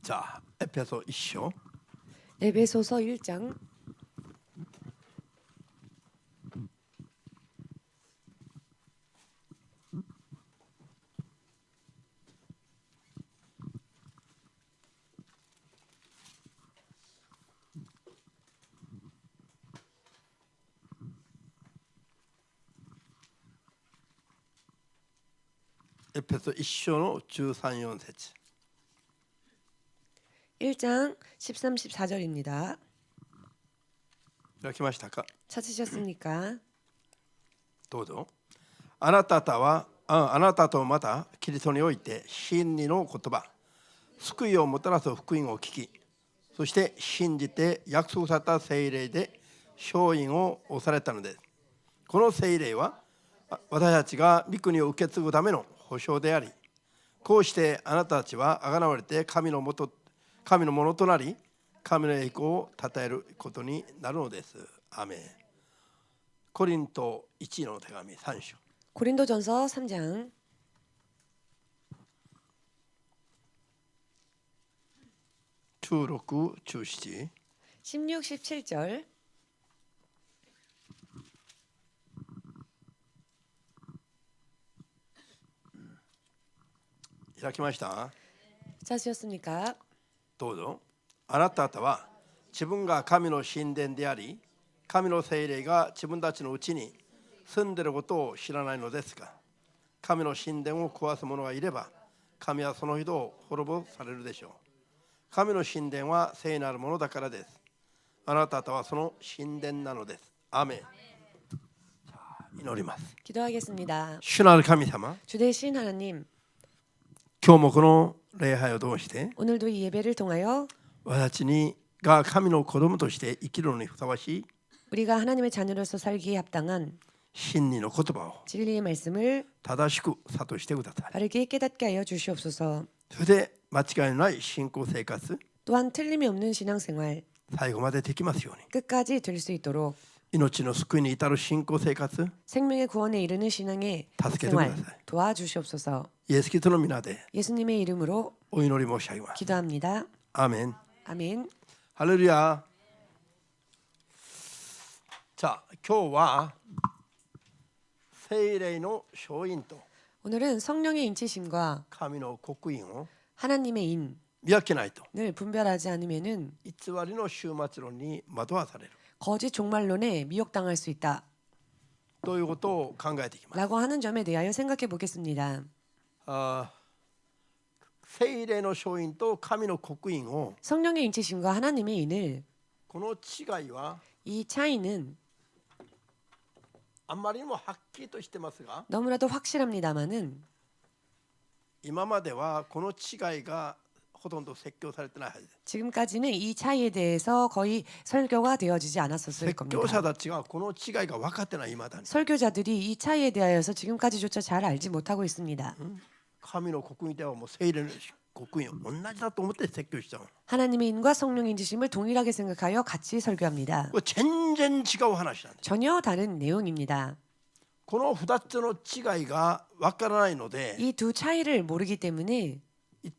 자, 에페소 1章 에베소서 1장 エペソ1章の13、14節 1장 13, 14절입니다. 開きましたか。 찾으셨습니까? どうぞ。あなたとまたキリストにおいて真理の言葉、救いをもたらす福音を聞き、そして信じて約束された聖霊で勝因を押されたのです。この聖霊は私たちが御国を受け継ぐための保証であり、こうしてあなたたちは贖われて神のものとなり、神の栄光を称えることになるのです。アーメン。コリント1の手紙3章。 고린도전서 3장 16、17 16, 17절 開きました。 찾으셨습니까? どうぞ。あなた方は自分が神の神殿であり、神の聖霊が自分たちのうちに住んでいることを知らないのですが、神の神殿を壊す者がいれば、神はその人を滅ぼされるでしょう。神の神殿は聖なるものだからです。あなた方はその神殿なのです。アーメン。祈ります。 기도하겠습니다. 主なる神様、 주 되신 하나님, 今日もこの礼拝を通して 오늘도 이 예배를 통하여 私たちが神の子供として生きるのにふさわしい 우리가 하나님의 자녀로서 살기에 합당한 真理の言葉を 진리의 말씀을 正しく諭してください。 바르게 깨닫게 하여 주시옵소서. そして間違いのない信仰生活、 또한 틀림이 없는 신앙생활 最後までできますように。 끝까지 될 수 있도록 命の救いに至る信仰生活、 생명의 구원에 이르는 신앙의助けてく 생활 ださい。 도와주시옵소서. イエス・キリストの皆で 예수님의 이름으로 お祈り申し上げます。 기도합니다. アーメン。 아멘. ハレルヤ。さあ、今日は聖霊の勝因と 오늘은 성령의 인치심과 神の刻印を 하나님의 인을 見分けないと 분별하지 않으면은 偽りの終末論に惑わされる 거짓 종말론에 미혹당할 수 있다. ということを考えていきます。 라고 하는 점에 대하여 생각해 보겠습니다. 聖霊の勝因と神の刻印を 성령의 인치심과 하나님의 인을 この違いは 이 차이는 あんまりにもはっきりとしてますが 너무나도 확실합니다마는 今まではこの違いがほとんど説教されてないはずです。 지금까지는 이 차이에 대해서 거의 설교가 되어지지 않았었을 説教者 겁니다. たちがこの違いが分かってない今だに 설교자들이 이 차이에 대하여서 지금까지조차 잘 알지 못하고 있습니다. 神の刻印ではもう聖霊の刻印を同じだと思って説教しちゃう。 하나님의 인과 성령의 인지심을 동일하게 생각하여 같이 설교합니다. これ全然違う話なんです。 전혀 다른 내용입니다. この2つの違いが分からないので 이 두 차이를 모르기 때문에 偽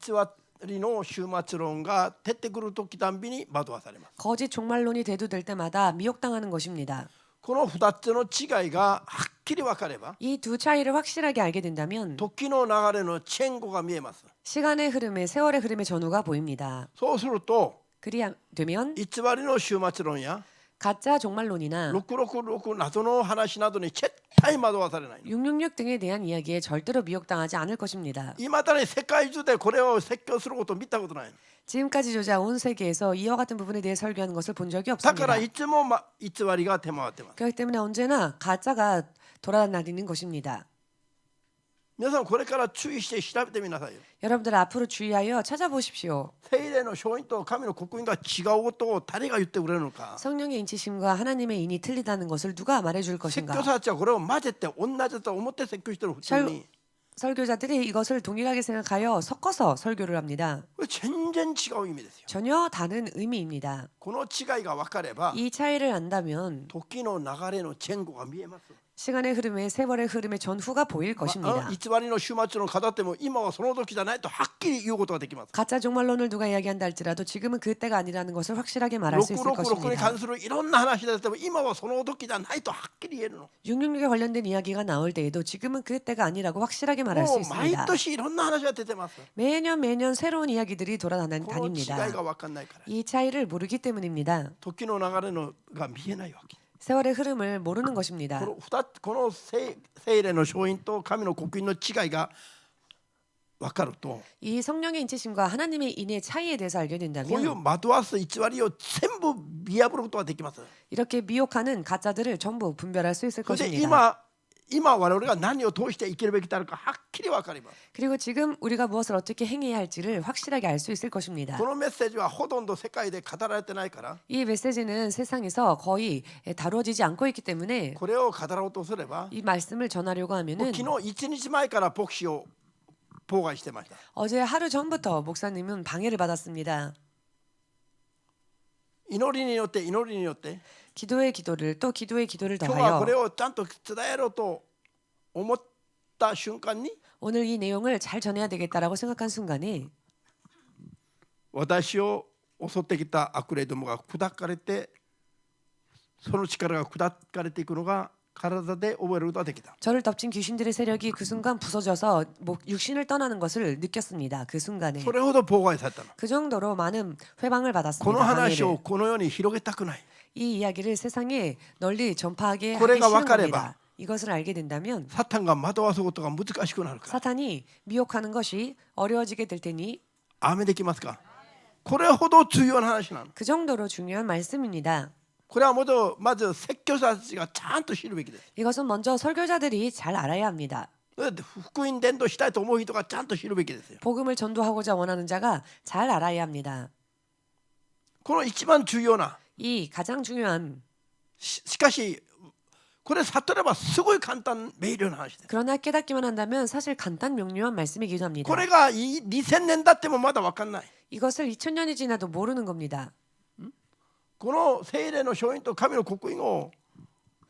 りの終末論が出てくる時たんびに惑わされます。 거짓 종말론이 대두될 때마다 미혹당하는 것입니다. この2つの違いがはっきり分かれば 이 두 차이를 확실하게 알게 된다면 時の流れの前後が見えます。 시간의 흐름에 세월의 흐름의 전후가 보입니다. そうすると 그리 되면 偽りの終末論や 가짜 종말론이나 666謎の話などに絶対惑わされない。 666 등에 대한 이야기에 절대로 미혹당하지 않을 것입니다. いまだに世界中でこれを説教することを見たことない。 지금까지조차 온 세계에서 이와 같은 부분에 대해 설교하는 것을 본 적이 だか 없습니다. らいつも偽りが出回ってます。 그렇기 때문에 언제나 가짜가 돌아다니는 것입니다. 皆さんこれから注意して調べてみなさいよ。 여러분들 앞으로 주의하여 찾아보십시오. 聖霊の勝因と神の刻印が違うことを誰が言ってくれるのか。 성령의 인치심과 하나님의 인이 틀리다는 것을 누가 말해줄 説 것인가. 教者たちはこれを混ぜて同じだと思って説教してる普通に。 설교자들이 이것을 동일하게 생각하여 섞어서 설교를 합니다. これ全然違う意味ですよ。 전혀 다른 의미입니다. この違いが分かれば 이 차이를 안다면 時の流れの前後が見えます。 시간의 흐름에 세월의 흐름의 전후가 보일 것입니다. 偽りの終末論を語っても今はその時じゃないとはっきり言うことができます。 가짜 종말론을 누가 이야기한다 할지라도 지금은 그때가 아니라는 것을 확실하게 말할 수 있을 666に 것입니다. 関するいろんな話でも今はその時じゃないとはっきり言えるの。 666에 관련된 이야기가 나올 때에도 지금은 그때가 아니라고 확실하게 말할 수 もう毎 있습니다. 年いろんな話が出てます。 매년 새로운 이야기들이 この違い 돌아다닙니다. が分かんないから。 이 차이를 모르기 때문입니다. 時の流れのが見えないわけ。 세월의 흐름을 모르는 것입니다. この聖霊の勝因と神の刻印の違いが分かると、 이 성령의 인치심과 하나님의 인의 차이에 대해서 알게 こういう 된다면 惑わす偽りを全部見破ることができます。 이렇게 미혹하는 가짜들을 전부 분별할 수 있을 そして 것입니다. 今我々が何を通して生きるべきであるかはっきり分かります。 그리고 지금 우리가 무엇을 어떻게 행해야 할지를 확실하게 알 수 있을 것입니다. このメッセージはほとんど世界で語られてないから、 이 메시지는 세상에서 거의 다루어지지 않고 있기 때문에 これを語ろうとすれば、 이 말씀을 전하려고 もう 하면은 昨日1日前から牧師を妨害してました。 어제 하루 전부터 목사님은 방해를 받았습니다. 祈りによって祈りによって、 기도의 기도를 또 기도의 기도를 今日はこ 더하여 れをちゃんと伝えろと思った瞬間に、 오늘 이 내용을 잘 전해야 되겠다라고 생각한 순간에 私を襲ってきた悪霊どもが砕かれて、その力が砕かれていくのが体で覚えることができた。 저를 덮친 귀신들의 세력이 그 순간 부서져서 육신을 떠나는 것을 느꼈습니다. 그 순간에 それほど妨害されたの。 그 정도로 많은 회방을 この 받았습니다. 話を 방해를. この世に広げたくない。 이 이야기를 세상에 널리 전파하게 하기 고래가 싫은 와까레바. 겁니다. 이것을 알게 된다면 サタンが惑わすことが難しくなるから。 사탄이 미혹하는 것이 어려워지게 될 테니 アーメンできますか。これほど重要な話なの。 그 정도로 중요한 말씀입니다. これはまず説教者たちがちゃんと知るべきです。 이것은 먼저 설교자들이 잘 알아야 합니다. だって福音伝道したいと思う人がちゃんと知るべきですよ。 복음을 전도하고자 원하는 자가 잘 알아야 합니다. この一番重要な、 이 가장 중요한 しかしこれ悟ればすごい簡単明瞭な話です。 그러나 깨닫기만 한다면 사실 간단 명료한 말씀이기도 합니다. これが2000年経ってもまだ分かんない。 이것을 2000년이 지나도 모르는 겁니다. この聖霊の勝因と神の刻印を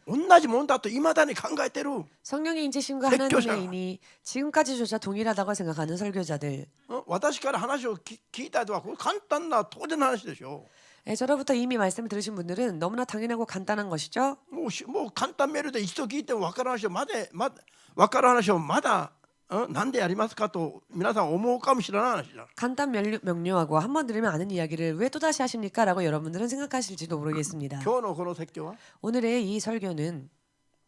同じものだといまだに考えてる。 성령의 인지심과 하나님의 인이 지금까지조차 동일하다고 생각하는 설교자들. 私から話を聞いた人はこれ簡単な当然の話でしょ。 저로부터 이미 말씀을 들으신 분들은 너무나 당연하고 간단한 것이죠. もう簡単メールで一度聞いても分かる話をまだなんでやりますかと皆さん思うかもしれない話だ。 간단 명료하고 한 번 들으면 아는 이야기를 왜 또다시 하십니까? 라고 여러분들은 생각하실지도 모르겠습니다. 今日のこの説教は 오늘의 이 설교는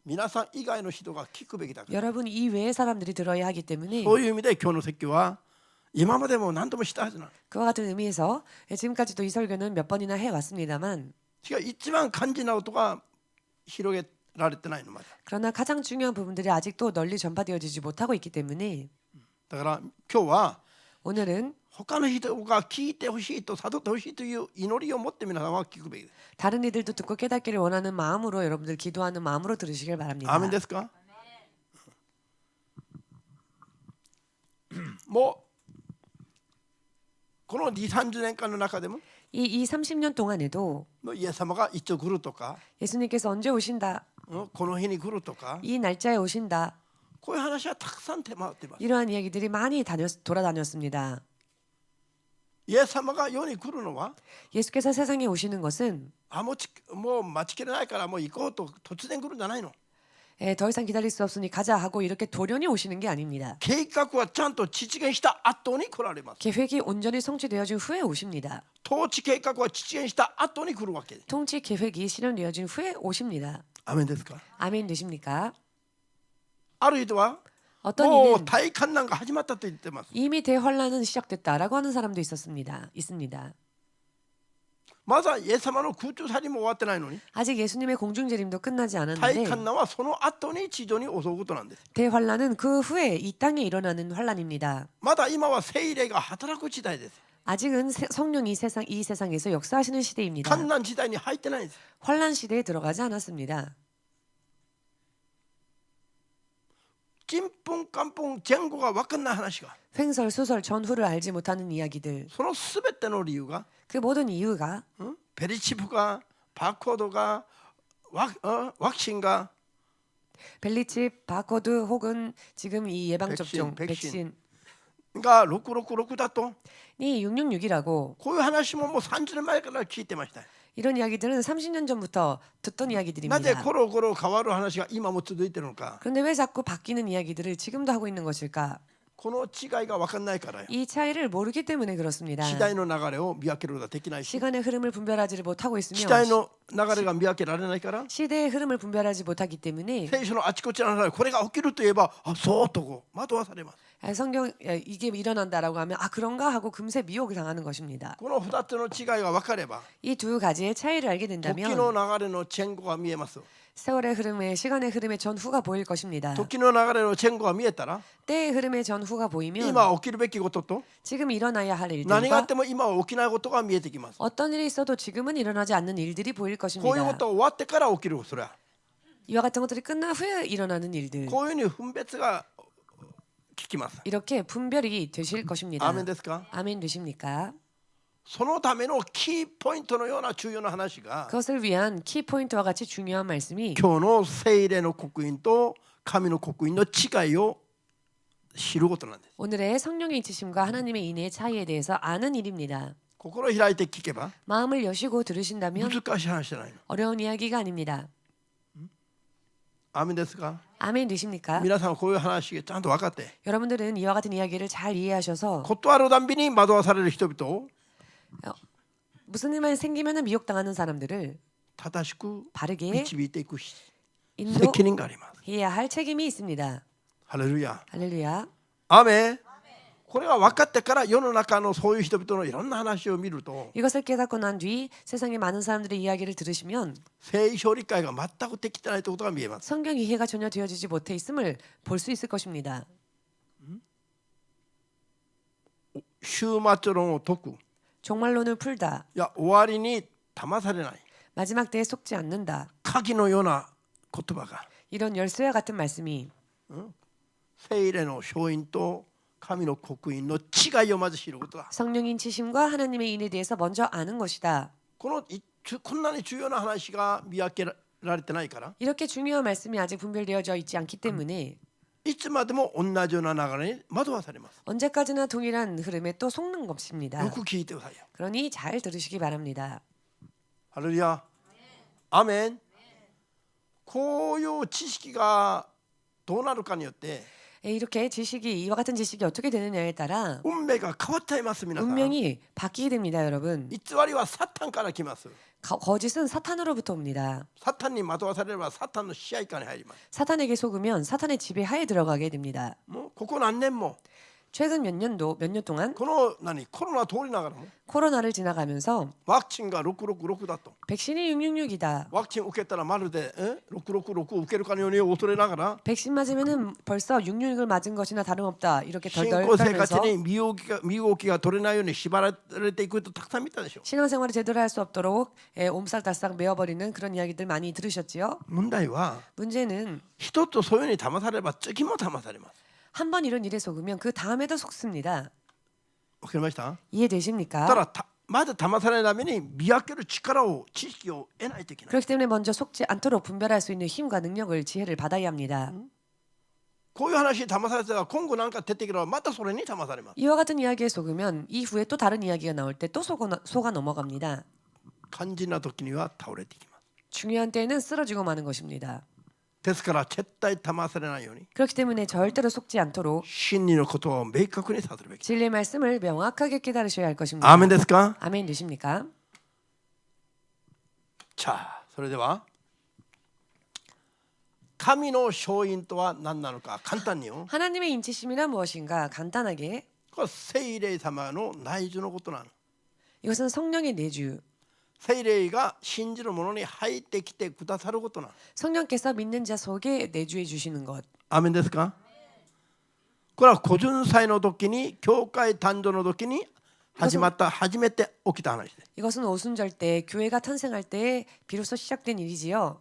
皆さん以外の人が聞くべきだから。 여러분 이외의 사람들이 들어야 하기 때문에 そういう意味で今日の説教は今までも何度もしたはずなの。 그와 같은 의미에서 지금까지도 이 설교는 몇 번이나 해왔습니다만 しかし一番肝心なことが広げられてないのまだ。 그러나 가장 중요한 부분들이 아직도 널리 전파되어지지 못하고 있기 때문에 だから今日は 오늘은 他の人が聞いてほしいと悟ってほしいという祈りを持って皆さんは聞くべきです。 다른 이들도 듣고 깨닫기를 원하는 마음으로 여러분들 기도하는 마음으로 들으시길 바랍니다. アーメンですか。もうこの2、30年間の中でも 이 30년 동안에도 イエス様がいつ来るとか、 예수님께서 언제 오신다, この日に来るとか、 이 날짜에 오신다, こういう話はたくさん出回っています。 이러한 이야기들이 많이 돌아다녔습니다. イエス様が世に来るのは 예수께서 세상에 오시는 것은 もう待ちきれないからもう行こうと突然来るんじゃないの。 더 이상 기다릴 수 없으니 가자 하고 이렇게 돌연히 오시는 게 아닙니다. 計画はちゃんと実現した後に来られます。 계획이 온전히 성취되어진 후에 오십니다. 統治計画は実現した後に来るわけです。 통치 계획이 실현되어진 후에 오십니다. アーメンですか。 아멘 되십니까? ある人は 어떤 もう 이는 大観難が始まったと言ってます。 이미 대환란은 시작됐다라고 하는 사람도 있습니다.まだイエス様の空中去りも終わってないのに、 아직 예수님의 공중재림도 끝나지 大 않았는데 観難はその後に地上に襲うことなんです。 대환란은 그 후에 이 땅에 일어나는 환란입니다. まだ今は聖霊が働く時代です。 아직은 성령이 이 세상에서 역사하시는 시대입니다. 観難時代に入ってないんです。 환란 시대에 들어가지 않았습니다. ちんぷんかんぷん前後が分かんない話が、 횡설수설 전후를 알지 못하는 이야기들. そのすべての理由が、 그 모든 이유가 ペリチプがパーコードがワクチンが 벨리칩, 바코드 혹은 지금 이 예방 백신, 접종 백신. 백신 그러니까 666だと 이 666이라고 こういう話ももう30年前から聞いてました。 이런 이야기들은 30년 전부터 듣던 なぜ 이야기들입니다. コロコロ変わる話が今も続いているのか。 그런데 왜 자꾸 바뀌는 이야기들을 지금도 하고 있는 것일까? この違いが分かんないからよ。 이 차이를 모르기 때문에 그렇습니다. 時代の流れを見分けることができないし、 시간의 흐름을 분별하지를 못하고 時 있으며 代の流れが見分けられないから、 시대의 흐름을 분별하지 못하기 때문에 聖書のあちこちの話これが起きるといえば、あ、そうとこう惑わされます。 성경 이게 일어난다라고 하면 아 그런가 하고 금세 미혹을 당하는 것입니다. この2つの違いが分かれば、 이 두 가지의 차이를 알게 時 된다면 の流れの前後が見えます。 세월의 흐름에 시간의 흐름의 전후가 보일 것입니다. 時の流れの前後が見えたら、 때의 흐름의 전후가 보이면 今起きるべきことと 지금 일어나야 할 何があっ 일들과 ても今は起きないことが見えてきます。 어떤 일이 있어도 지금은 일어나지 않는 일들이 보일 こういうこ 것입니다. とが終わってから起きる、それは 이와 같은 것들이 끝난 후에 일어나는 일들 こういうふうに分別が聞きます。 이렇게 분별이 되실 것입니다. アーメンですか。 아멘 되십니까? そのためのキーポイントのような重要な話が 그것을 위한 키포인트와 같이 중요한 말씀이 今日の聖霊の刻印と神の刻印の違いを知ることなんです。 오늘의 성령의 인치심과 하나님의 인애의 차이에 대해서 아는 일입니다. 心を開いて聞けば 마음을 여시고 들으신다면 難しい話じゃないの。 어려운 이야기가 아닙니다. アーメンですか。 아멘 되십니까? 皆さんはこういう話がちゃんと分かって 여러분들은 이와 같은 이야기를 잘 이해하셔서 ことあるたんびに惑わされる人々を 무슨 일만 생기면 미혹당하는 사람들을 正しく 바르게 導いていく責 인도해야 任があります。 할 책임이 있습니다. ハレルヤ。 할렐루야. アーメン。これが分かってから世の中のそういう人々のいろんな話を見ると 이것을 깨닫고 난 뒤 세상의 많은 사람들의 이야기를 들으시면 聖書理解が全くできてないということが見えます。 성경 이해가 전혀 되어지지 못해 있음을 볼 수 있을 것입니다. 終末論を解く。 종말론을 풀다. いや終わりに騙されない 마지막 때에 속지 않는다. 鍵のような言葉が 이런 열쇠와 같은 말씀이 聖霊の勝因と神の刻印の違いをまず知ることだ。 성령인 치심과 하나님의 인에 대해서 먼저 아는 것이다. こんなに重要な話が見分けられてないから 이렇게 중요한 말씀이 아직 분별되어져 있지 않기 때문에 いつまでも同じような流れに惑わされます。 언제까지나 동일한 흐름에 또 속는 것입니다. よく聞いてくださいよ。 그러니 잘 들으시기 바랍니다. ハレルヤ。アーメン。こういう知識がどうなるかによって 이렇게 지식이 이와 같은 지식이 어떻게 되느냐에 따라 運命が変わっちゃいます。皆さん。 운명이 바뀌게 됩니다, 여러분. 偽りはサタンから来ます。 거짓은 사탄으로부터 옵니다. サタンに惑わされればサタンの支配下に入ります。 사탄에게 속으면 사탄의 지배하에 들어가게 됩니다. もうここ何年も 최근 몇 년 동안 このコロナ通りながらも 코로나를 지나가면서 ワクチンが666だと 백신이 666이다. ワクチン受けたらまるで666を受けるかのように恐れながら 백신 맞으면은 벌써 666을 맞은 것이나 다름없다. 이렇게 信 덜덜 仰生活 떨면서 に身動きが取れないように縛られていくとたくさん見たでしょ。 신앙생활을 제대로 할 수 없도록 옴살달싹 메어버리는 그런 이야기들 많이 들으셨지요? 問題は 문제는 人とそういうふうに騙されれば次も騙されます。 한 번 이런 일에 속으면 그 다음에도 속습니다. わかりました？ 이해되십니까? ただまず騙されないために見分ける力を知識を得ないといけない。 그렇기 때문에 먼저 속지 않도록 분별할 수 있는 힘과 능력을 지혜를 받아야 합니다. こういう話に騙されてたら今後なんか出てきればまたそれに騙されます。 이와 같은 이야기에 속으면 이후에 또 다른 이야기가 나올 때 또 속아 넘어갑니다. 肝心な時には倒れていきます。 중요한 때에는 쓰러지고 마는 것입니다. ですから絶対騙されないように 그렇기 때문에 절대로 속지 않도록 真理の言葉を明確にさせるべき。 진리의 말씀을 명확하게 깨달으셔야 할 것입니다. アーメンですか？ 아멘 되십니까? じゃあそれでは神の勝因とは何なのか簡単によ。 하나님의 인치심이란 무엇인가 간단하게 これは聖霊様の内住のことなの。 이것은 성령의 내주 聖霊が信じる者に入ってきてくださることなの。 성령께서 믿는 자 속에 내주해 주시는 것 アーメンですか？これは個人祭の時に教会誕生の時に初めて起きた話です。 이것은 오순절 때 교회가 탄생할 때 비로소 시작된 일이지요.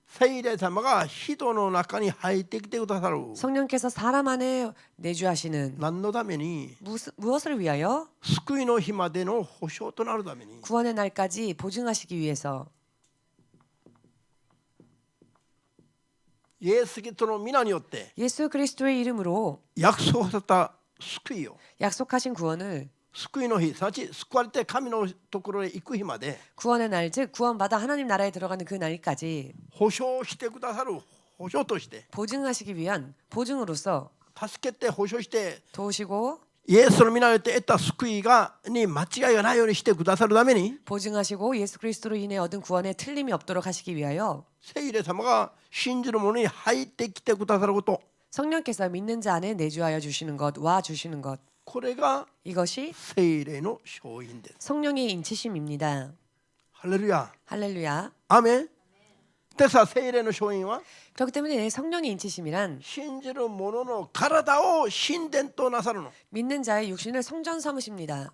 聖霊様が人の中に入ってきてくださる。 성령께서 사람 안에 내주하시는 何のために？ 무엇을 위하여? 救いの日までの保証となるために。 구원의 날까지 보증하시기 위해서. イエス・キリストの皆によって 예수 그리스도의 이름으로 約束された救いを 약속하신 구원을 救いの日すなわち救われて神のところへ行く日まで 구원의 날, 즉 구원받아 하나님 나라에 들어가는 그 날까지 保証してくださる保証として 보증하시기 위한 보증으로서 助けて保証して 도우시고 イエスの皆によって得た救いに間違いがないようにしてくださるために 보증하시고 예수 그리스도로 인해 얻은 구원에 틀림이 없도록 하시기 위하여 聖霊様が信じる者に入ってきてくださること 성령께서 믿는 자 안에 내주하여 주시는 것, 와 주시는 것, これが 이것이 聖霊の勝因です。 성령의 인치심입니다. ハレルヤ。 할렐루야. アーメン。でさ、聖霊の勝因は 그렇기 때문에 성령의 인치심이란 信じる者の体を神殿となさるの。 믿는 자의 육신을 성전 삼으십니다.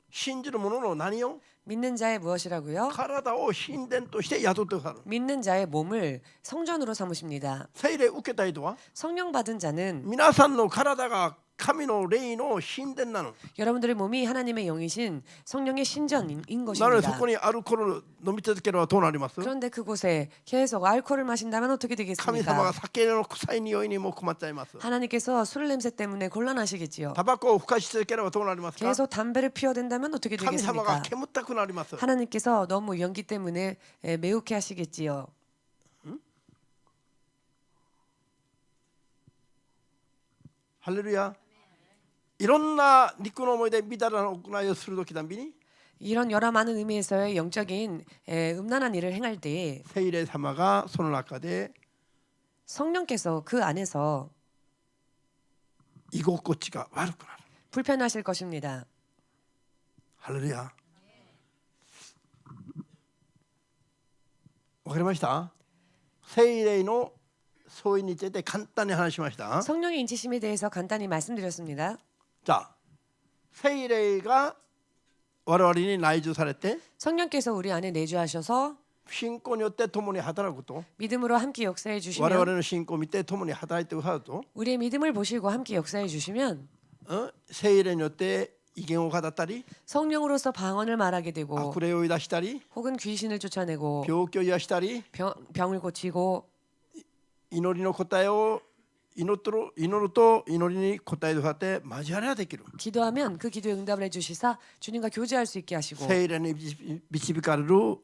信じる者の何を 믿는 자의 무엇이라고요? 体を神殿として雇ってくださる。 믿는 자의 몸을 성전으로 삼으십니다. 聖霊受けた人は 성령 받은 자는 皆さんの体が神の霊の神殿なの。 여러분들의 몸이 하나님의 영이신 성령의 신전인 なのでそ 것입니다. こにアルコール飲み続ければどうなります？ 그런데 그곳에 계속 알코올을 마신다면 어떻게 神様 되겠습니까? が酒の臭い匂いにも困っちゃいます。 하나님께서 술 냄새 때문에 곤란하시겠지요. タバコをふかし続ければどうなりますか？ 계속 담배를 피워댄다면 어떻게 神様が 되겠습니까? 煙ったくなります。 하나님께서 너무 연기 때문에 매우게 하시겠지요. ハレルヤ。いろんな肉の思いでみだらな行いをするときたびに 이런 여러 많은 의미에서의 영적인 음란한 일을 행할 때 聖霊様がその中で 성령께서 그 안에서 居心地が悪くなる。 불편하실 것입니다. ハレルヤ。わかりました？聖霊の相違について簡単に話しました。 성령의 인치심에 대해서 간단히 말씀드렸습니다. じゃあ聖霊が我々に内住されて 성령께서 우리 안에 내주하셔서 信仰によって共に働くと 믿음으로 함께 역사해 我々 주시면 の信仰を見て共に働いてくださると 우리의 믿음을 보시고 함께 역사해 주시면 聖霊によって意見を語ったり 성령으로서 방언을 말하게 되고 悪霊を追い出したり 혹은 귀신을 쫓아내고 病気を癒したり 병을 고치고 祈りの答えを祈ると祈りに答えてくださって交わりができる。 기도하면 그 기도에 응답을 해주시사 주님과 교제할 수 있게 하시고 聖霊に導かれる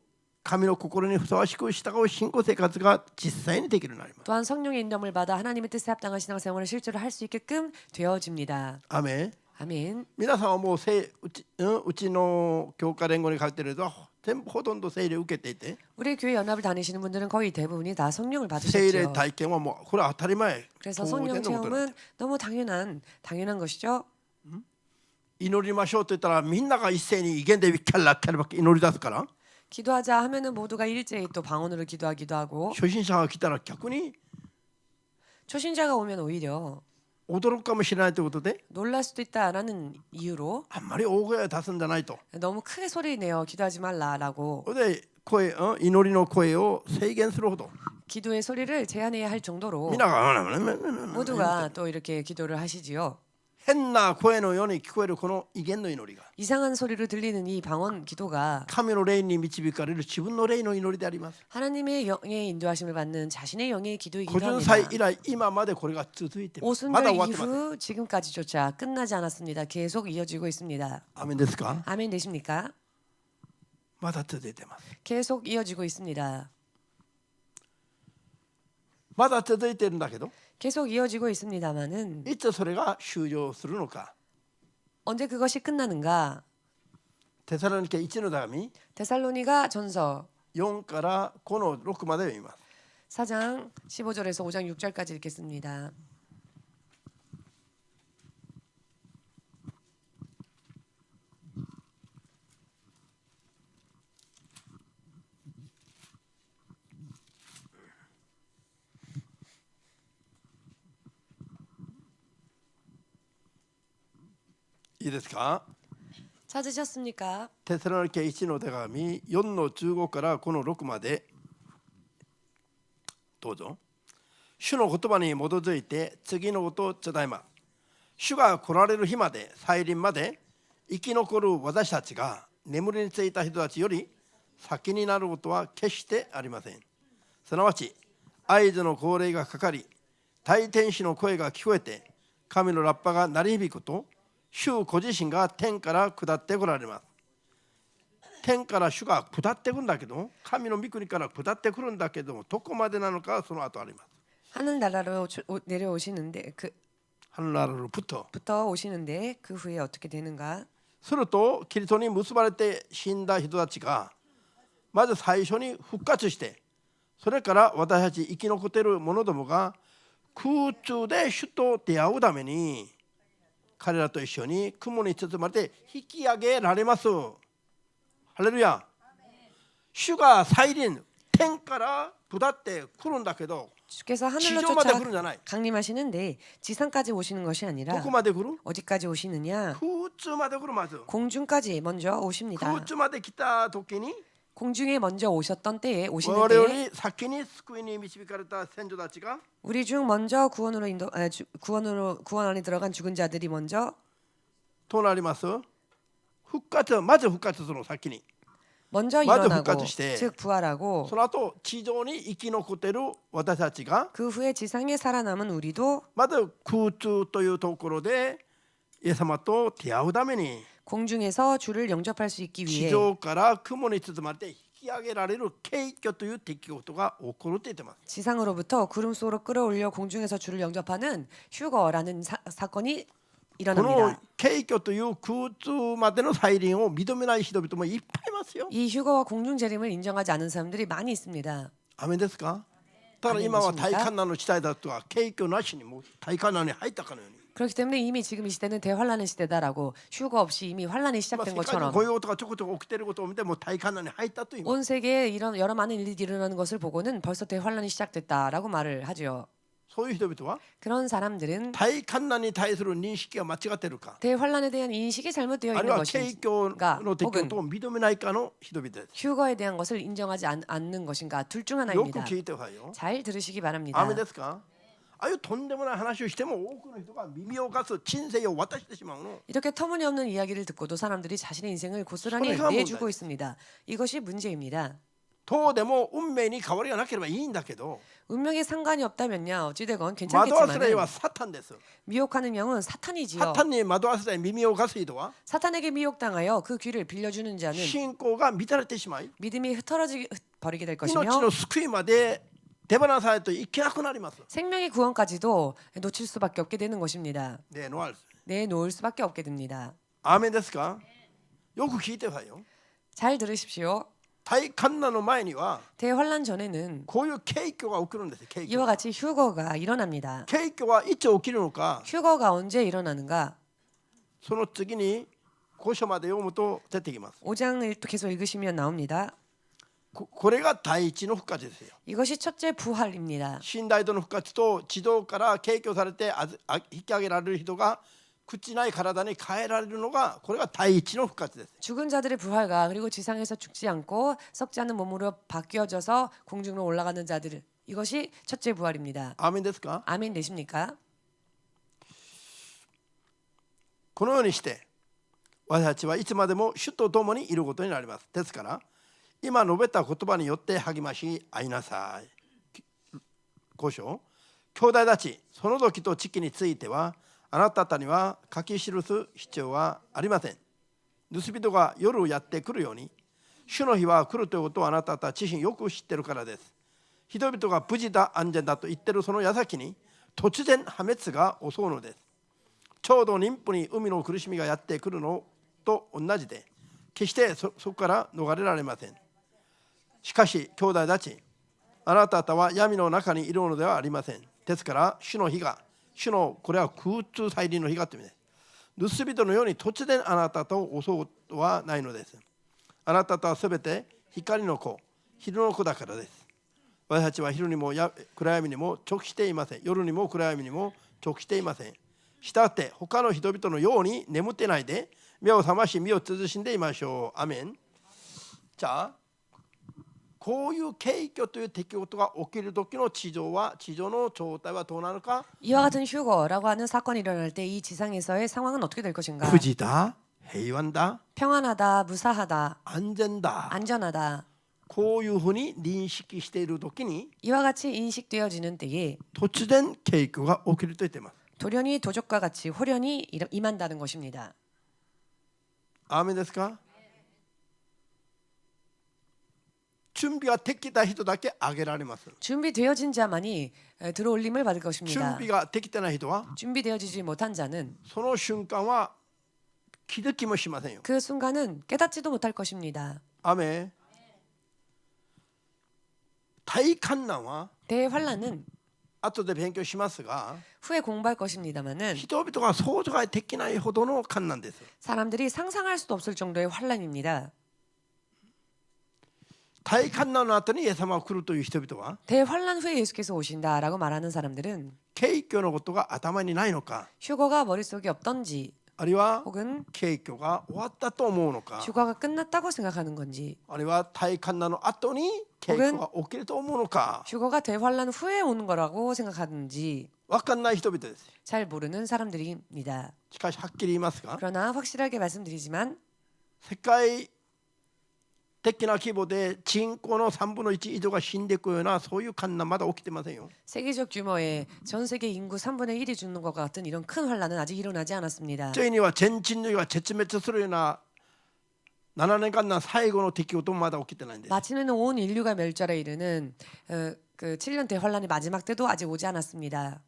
神の心にふさわしく従う信仰生活が実際にできるようになります。 또한 성령의 인도를 받아 하나님의 뜻에 합당한 신앙생활을 실제로 할 수 있게끔 되어집니다. アメン。 아멘. 皆さんはもううちの教会連合に通っていると全部ほとんど聖霊を受けていて 우리 교회 연합을 다니시는 분들은 거의 대부분이 다 성령을 聖霊 받으셨죠. 体験はもうこれは当たり前。 그래서 当 성령 然のことなんです。 체험은 너무 당연한 것이죠. 祈りましょうと言ったらみんなが一斉に威厳でキャラキャラばっかり祈り出すから 기도하자 하면은 모두가 일제히 또 방언으로 기도하기도 하고 初心者が来たら逆に 초신자가 오면 오히려 驚くかもしれないということで 놀랄 수도 있다라는 이유로 あんまり大声を出すんじゃないと。 너무 크게 소리 내어 기도하지 말라라고 それで祈りの声を制限するほど 기도의 소리를 제한해야 할 정도로 みんなが 모두가 또 이렇게 기도를 하시지요. 変な声のように聞こえるこの威厳の祈りが 이상한 소리로 들리는 이 방언 기도가 神の霊に導かれる自分の霊の祈りであります。 하나님의 영의 인도하심을 받는 자신의 영의 기도이기도 50歳 합니다. 以来今までこれが続いています。ま 오순절 だ終わってません。 이후 지금까지조차 끝나지 않았습니다. 계속 이어지고 있습니다. アメンですか？ 아멘 되십니까? まだ続いてます。 계속 이어지고 있습니다. まだ続いてるんだけど 계속 이어지고 있습니다만은 いつそれが終了するのか。 언제 그것이 끝나는가? テサロニケ1の手紙 데살로니가 전서 4から5の6まで読みます。 4장 15절에서 5장 6절까지 읽겠습니다.いいですか？ 찾으셨습니까? テサロニケ1の手紙4の15から5の6までどうぞ。主の言葉に基づいて次のことを伝えます。主が来られる日まで再臨まで生き残る私たちが眠りについた人たちより先になることは決してありません。すなわち合図の号令がかかり、大天使の声が聞こえて、神のラッパが鳴り響くと、主ご自身が天から下ってこられます。天から主が下ってくるんだけど、神の御国から下ってくるんだけども、どこまでなのかはその後あります。 하늘나라로 내려오시는데 하늘나라로부터 부터 오시는데 그 후에 어떻게 되는가? するとキリストに結ばれて死んだ人たちがまず最初に復活して、それから私たち生き残っている者どもが空中で主と出会うために彼らと一緒に雲に包まれて引き上げられます。ハレルヤ。主が再臨、天から下ってくるんだけど、 주께서 하늘로 지저마다 쫓아 그러지 않아요. 강림하시는데 지상까지 오시는 것이 아니라 どこまで来る？ 어디까지 오시느냐? 空中まで来る。まず 공중까지 먼저 오십니다. 空中まで来た時に 공중에 먼저 오셨던 때에 我 오시는 々 때에 より先に救いに導かれた先祖たちが 우리 중 먼저 구원 안에 들어간 죽은 자들이 먼저 どうなります？復活、まず復活するの先に。 먼저 맞아, 일어나고復活して 즉 부활하고 その後地上に生き残っている私たちが 그 후에 지상에 살아남은 우리도 まず空中というところでイエス様と出会うために 공중에서 주를 영접할 수 있기 地 위해 上から雲に包まれて引き上げられる景挙という出来事が起こるって言ってます。 지상으로부터 구름 속으로 끌어올려 공중에서 주를 영접하는 휴거라는 사건이 この 일어납니다. 景挙という空中までの再臨を認めない人々もいっぱいいますよ。 이 휴거와 공중 재림을 인정하지 않은 사람들이 많이 있습니다. アメンですか？だから今は大観難の時代だとは景挙なしにもう大観難に入ったかのように。 그렇기 때문에 이미 지금 이 시대는 대환란의 시대다라고 휴거 없이 이미 환란이 まあ 시작된 世界の 것처럼 雇用とかちょこちょこ起きていることを見ても大観難に入ったと言います。 온 세계에 이런 여러 많은 일들이 일어나는 것을 보고는 벌써 대환란이 시작됐다라고 말을 하죠. そういう人々は 그런 사람들은 大観難に対する認識が間違っているか、 대환란에 대한 인식이 잘못되어 あるい 있는 は景 것인가 挙の出来 혹은 事を認めないかの人々です。 휴거에 대한 것을 인정하지 않는 것인가 둘 중 よく 하나입니다. 聞いてくださいよ。 잘 들으시기 ア 바랍니다. メですか？ああいうとんでもない話をしても多くの人が耳を貸す人生を渡してしまうの。 이렇게 터무니없는 이야기를 듣고도 사람들이 자신의 인생을 고스란히 소리가 내주고 문제예요. 있습니다. 이것이 문제입니다. どうでも運命に変わりがなければいいんだけど、 운명에 상관이 없다면요 어찌되건 惑わせない 괜찮겠지만 はサタンです。 미혹하는 영은 사탄이지요. サタンに惑わせない耳を貸す人は 사탄에게 미혹당하여 그 귀를 빌려주는 자는 信仰が満たれてしまい、 믿음이 버리게 될 命 것이며 の救いまで手放されていけなくなります。 생명의 구원까지도 놓칠 수밖에 없게 되는 것입니다. で、ノアルス。 내놓을 수밖에 없게 됩니다. アーメンですか？よく聞いてくださいよ。 잘 들으십시오. 大観難の前には 대환란 전에는 こういう景挙が起きるんです。景 이와 挙。 같이 휴거가 일어납니다. 景挙はいつ起きるのか、 휴거가 언제 일어나는가? その次に5章まで読むと出てきます。 5장을 또 계속 읽으시면 나옵니다. これが第一の復活ですよ。 이것이 첫째 부활입니다. 死んだ人の復活と地上から景挙されて引き上げられる人が朽ちない体に変えられるのが、これが第一の復活です。 죽은 자들의 부활과 그리고 지상에서 죽지 않고 썩지 않는 몸으로 바뀌어져서 공중으로 올라가는 자들 이것이 첫째 부활입니다. アーメンですか？ 아멘 되십니까? このようにして私たちはいつまでも主と共にいることになります。ですから今述べた言葉によって励まし合いなさい。5章、兄弟たち、その時と時期についてはあなた方には書き記す必要はありません。盗人が夜やってくるように、主の日は来るということをあなた方自身よく知っているからです。人々が無事だ安全だと言っているその矢先に突然破滅が襲うのです。ちょうど妊婦に海の苦しみがやってくるのと同じで、決してそこから逃れられません。しかし兄弟たち、あなた方は闇の中にいるのではありません。ですから主の日が、これは空中再臨の日がという意味です。盗人のように突然あなた方を襲うことはないのです。あなた方はすべて光の子、昼の子だからです。私たちは昼にも暗闇にも直していません。夜にも暗闇にも直していません。したがって他の人々のように眠ってないで目を覚まし身を慎んでいましょう。アメン。じゃあこういう景挙という出来事が起きる時の地上の状態はどうなるか。 이와 같은 휴거라고 하는 사건이 일어날 때 이 지상에서의 상황은 어떻게 될 것인가? 無事だ、平安だ、 평안하다, 무사하다, 安全だ、 안전하다. こういうふうに認識している時に 이와 같이 인식되어지는 때에 突然景気が起きると言っています。 돌연히 도적과 같이 호련히 임한다는 것입니다. アーメンですか？準備ができた人だけ挙げられます。 준비되어진 자만이 들어올림을 받을 準 것입니다. 備ができてない人は 준비되어지지 못한 자는 その瞬間は気づきもしませんよ。 그 순간은 깨닫지도 못할 것입니다. アーメン。大観難は 대환란은 後で勉強しますが 후에 공부할 것입니다마는 人々が想像ができないほどの観難です。 사람들이 상상할 수도 없을 정도의 환란입니다. 大観難の後にイエス様が来るという人々は 대환란 후에 예수께서 오신다라고 말하는 사람들은 景況のことが頭にないのか 휴거가 머릿속에 없던지 あるいは 혹은 景況が終わったと思うのか 휴거가 끝났다고 생각하는 건지 あるいは大観難の後に景況が起きると思うのか 휴거가 대환란 후에 오는 거라고 생각하는지 分かんない人々です。 잘 모르는 사람들입니다. しかしはっきり言いますが 그러나 확실하게 말씀드리지만 世界的な規模で人口の3分の1以上が死んでいくようなそういう観難まだ起きてませんよ。 세계적 규모의 전 세계 인구 3분의 1이 죽는 것과 같은 이런 큰 환란은 아직 일어나지 않았습니다. ついには全人類が絶滅するような7年間の最後の出来事もまだ起きてないんです。 마침내는 온 인류가 멸절에 이르는 그 7년 대환란의 마지막 때도 아직 오지 않았습니다.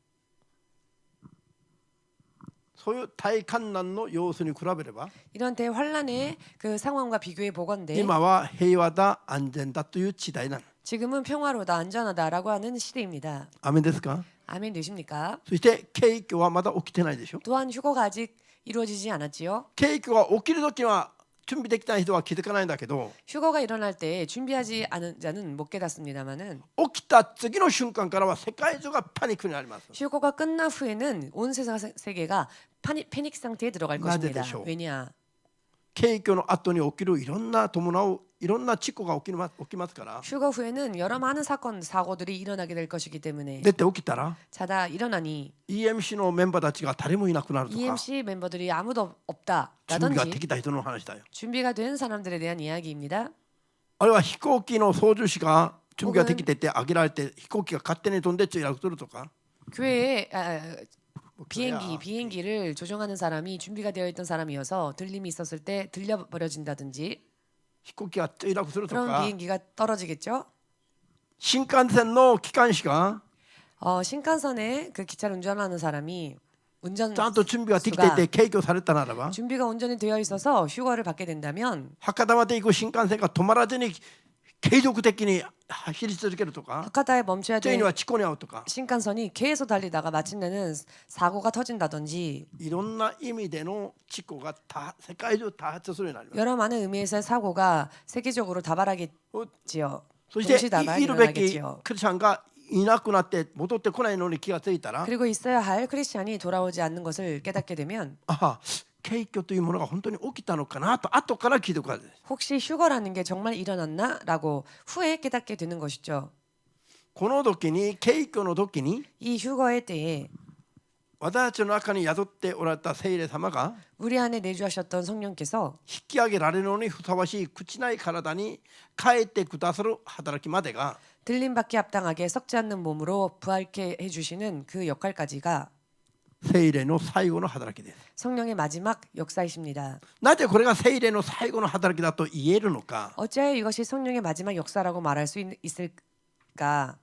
そういう大観難の様子に比べれば 이런 대환란의 그 상황과 비교해 보건대 今は平和だ安全だという時代なの。 지금은 평화로다 안전하다라고 하는 시대입니다. アメンですか？ 아멘 되십니까? そして景況はまだ起きてないでしょ。 또한 휴거가 아직 이루어지지 않았지요. 景況が起きるときは準備できた人は気づかないんだけど 휴거가 일어날 때 준비하지 않은 자는 못 깨닫습니다마는 起きた次の瞬間からは世界中がパニックになります。 휴거가 끝난 후에는 온 세상 세계가 패닉 상태에 들어갈 것입니다. 나대되죠. 왜냐? 景況の後に起きるいろんな伴ういろんな事故が起きますから 휴거 후에는 여러 많은 사고들이 일어나게 될 것이기 때문에 出て起きたら 자다 일어나니 EMC のメンバーたちが誰もいなくなるとか EMC 멤버들이 아무도 準備がで 없다라든지 きた人の話だよ。 준비가 된 사람들에 대한 이야기입니다. あるいは飛行機の操縦士が準備ができてて上げられて飛行機が勝手に飛んで墜落するとか 교회에 비행기를 조종하는 사람이 준비가 되어 있던 사람이어서 들림이 있었을 때 들려 버려진다든지 飛行機が墜落すると 그럼 か 비행기가 떨어지겠죠. 新幹線の機関士が 신칸선에 그 기차를 운전하는 사람이 운전 ちゃんと準備ができていて景況されたならば 준비가 온전히 되어 있어서 휴거를 받게 된다면 博多まで行く新幹線が止まらずに継続的に走り続けるとか 하카다에 멈춰야 つい 될 には事故に遭うとか 신칸선이 계속 달리다가 마침내는 사고가 터진다든지 いろんな意味での事故が世界中多発するようになります。 여러 많은 의미에서의 사고가 세계적으로 다발하겠지요. そして 동시다발 いるべき 일어나겠지요. クリスチャンがいなくなって戻ってこないのに気がついたら 그리고 있어야 할 크리스찬이 돌아오지 않는 것을 깨닫게 되면 ああ景況というものが本当に起きたのかなと後から気づくわけです。 혹시 휴거라는 게 정말 일어났나라고 후에 깨닫게 되는 것이죠. この時に景況の時に 이 휴거의 때에 私たちの中に宿っておられた聖霊様が 우리 안에 내주하셨던 성령께서 引き上げられるのにふさわしい朽ちない体に変えてくださる働きまでが 들림받기 합당하게 썩지 않는 몸으로 부활케 해주시는 그 역할까지가 聖霊の最後の働きです。 성령의 마지막 역사이십니다. なぜこれが聖霊の最後の働きだと言えるのか。 어찌하여 이것이 성령의 마지막 역사라고 말할 수 있을까?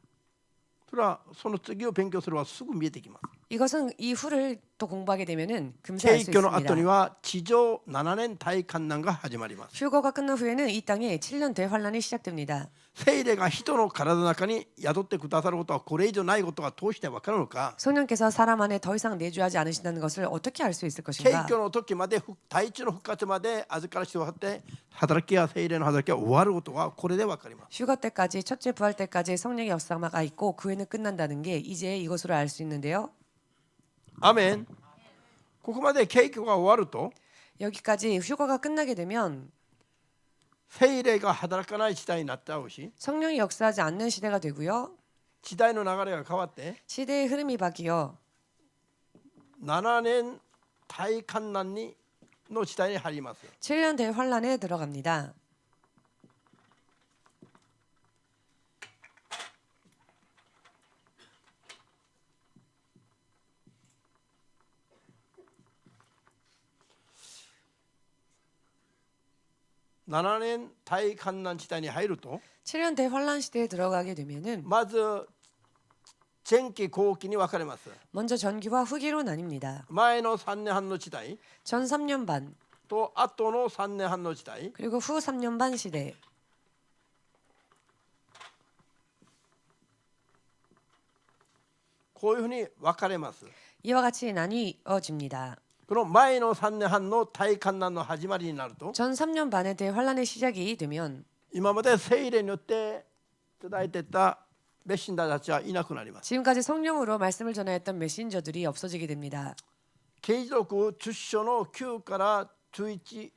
それはその次を勉強すればすぐ見えてきます。 이것은 이 후를 또 공부하게 되면은 금세 알 수 景況の後に 있습니다. は地上7年大観難が始まります。 휴거가 끝난 후에는 이 땅에 7년 대환란이 시작됩니다. 聖霊が人の体の中に宿ってくださることはこれ以上ないことがどうしてわかるのか。 성령께서 사람 안에 더 이상 내주하지 않으신다는 것을 어떻게 알 수 있을 景 것인가? 況の時まで大地の復活まで預からしてもらって働きや聖霊の働きが終わることはこれでわかります。 휴거 때까지 첫째 부활 때까지 성령의 역사가 있고 그 후에는 끝난다는 게 이제 이것으로 알 수 있는데요. アメン。ここまで景況が終わると 여기까지 휴거가 끝나게 되면 聖霊が働かない時代になっちゃうし 성령이 역사하지 않는 시대가 되고요. 時代の流れが変わって 시대의 흐름이 바뀌어 7年大観難にの時代に入ります。 7년 대환란에 들어갑니다. 7年大観難時代に入ると 7년 대환란 시대에 들어가게 되면은 まず前期後期に分かれます。 먼저 전기와 후기로 나뉩니다. 前の3年半の時代 전 3년 반 と後の3年半の時代 그리고 후 3년 반 시대 こういうふうに分かれます。 이와 같이 나뉘어집니다. この前の3年半の大観難の始まりになると 전 3년 반의 대환란의 시작이 되면 今まで聖霊によって伝えてたメッシンダーたちはいなくなります。 지금까지 성령으로 말씀을 전하였던 메신저들이 없어지게 됩니다. 啓示録10章の9から11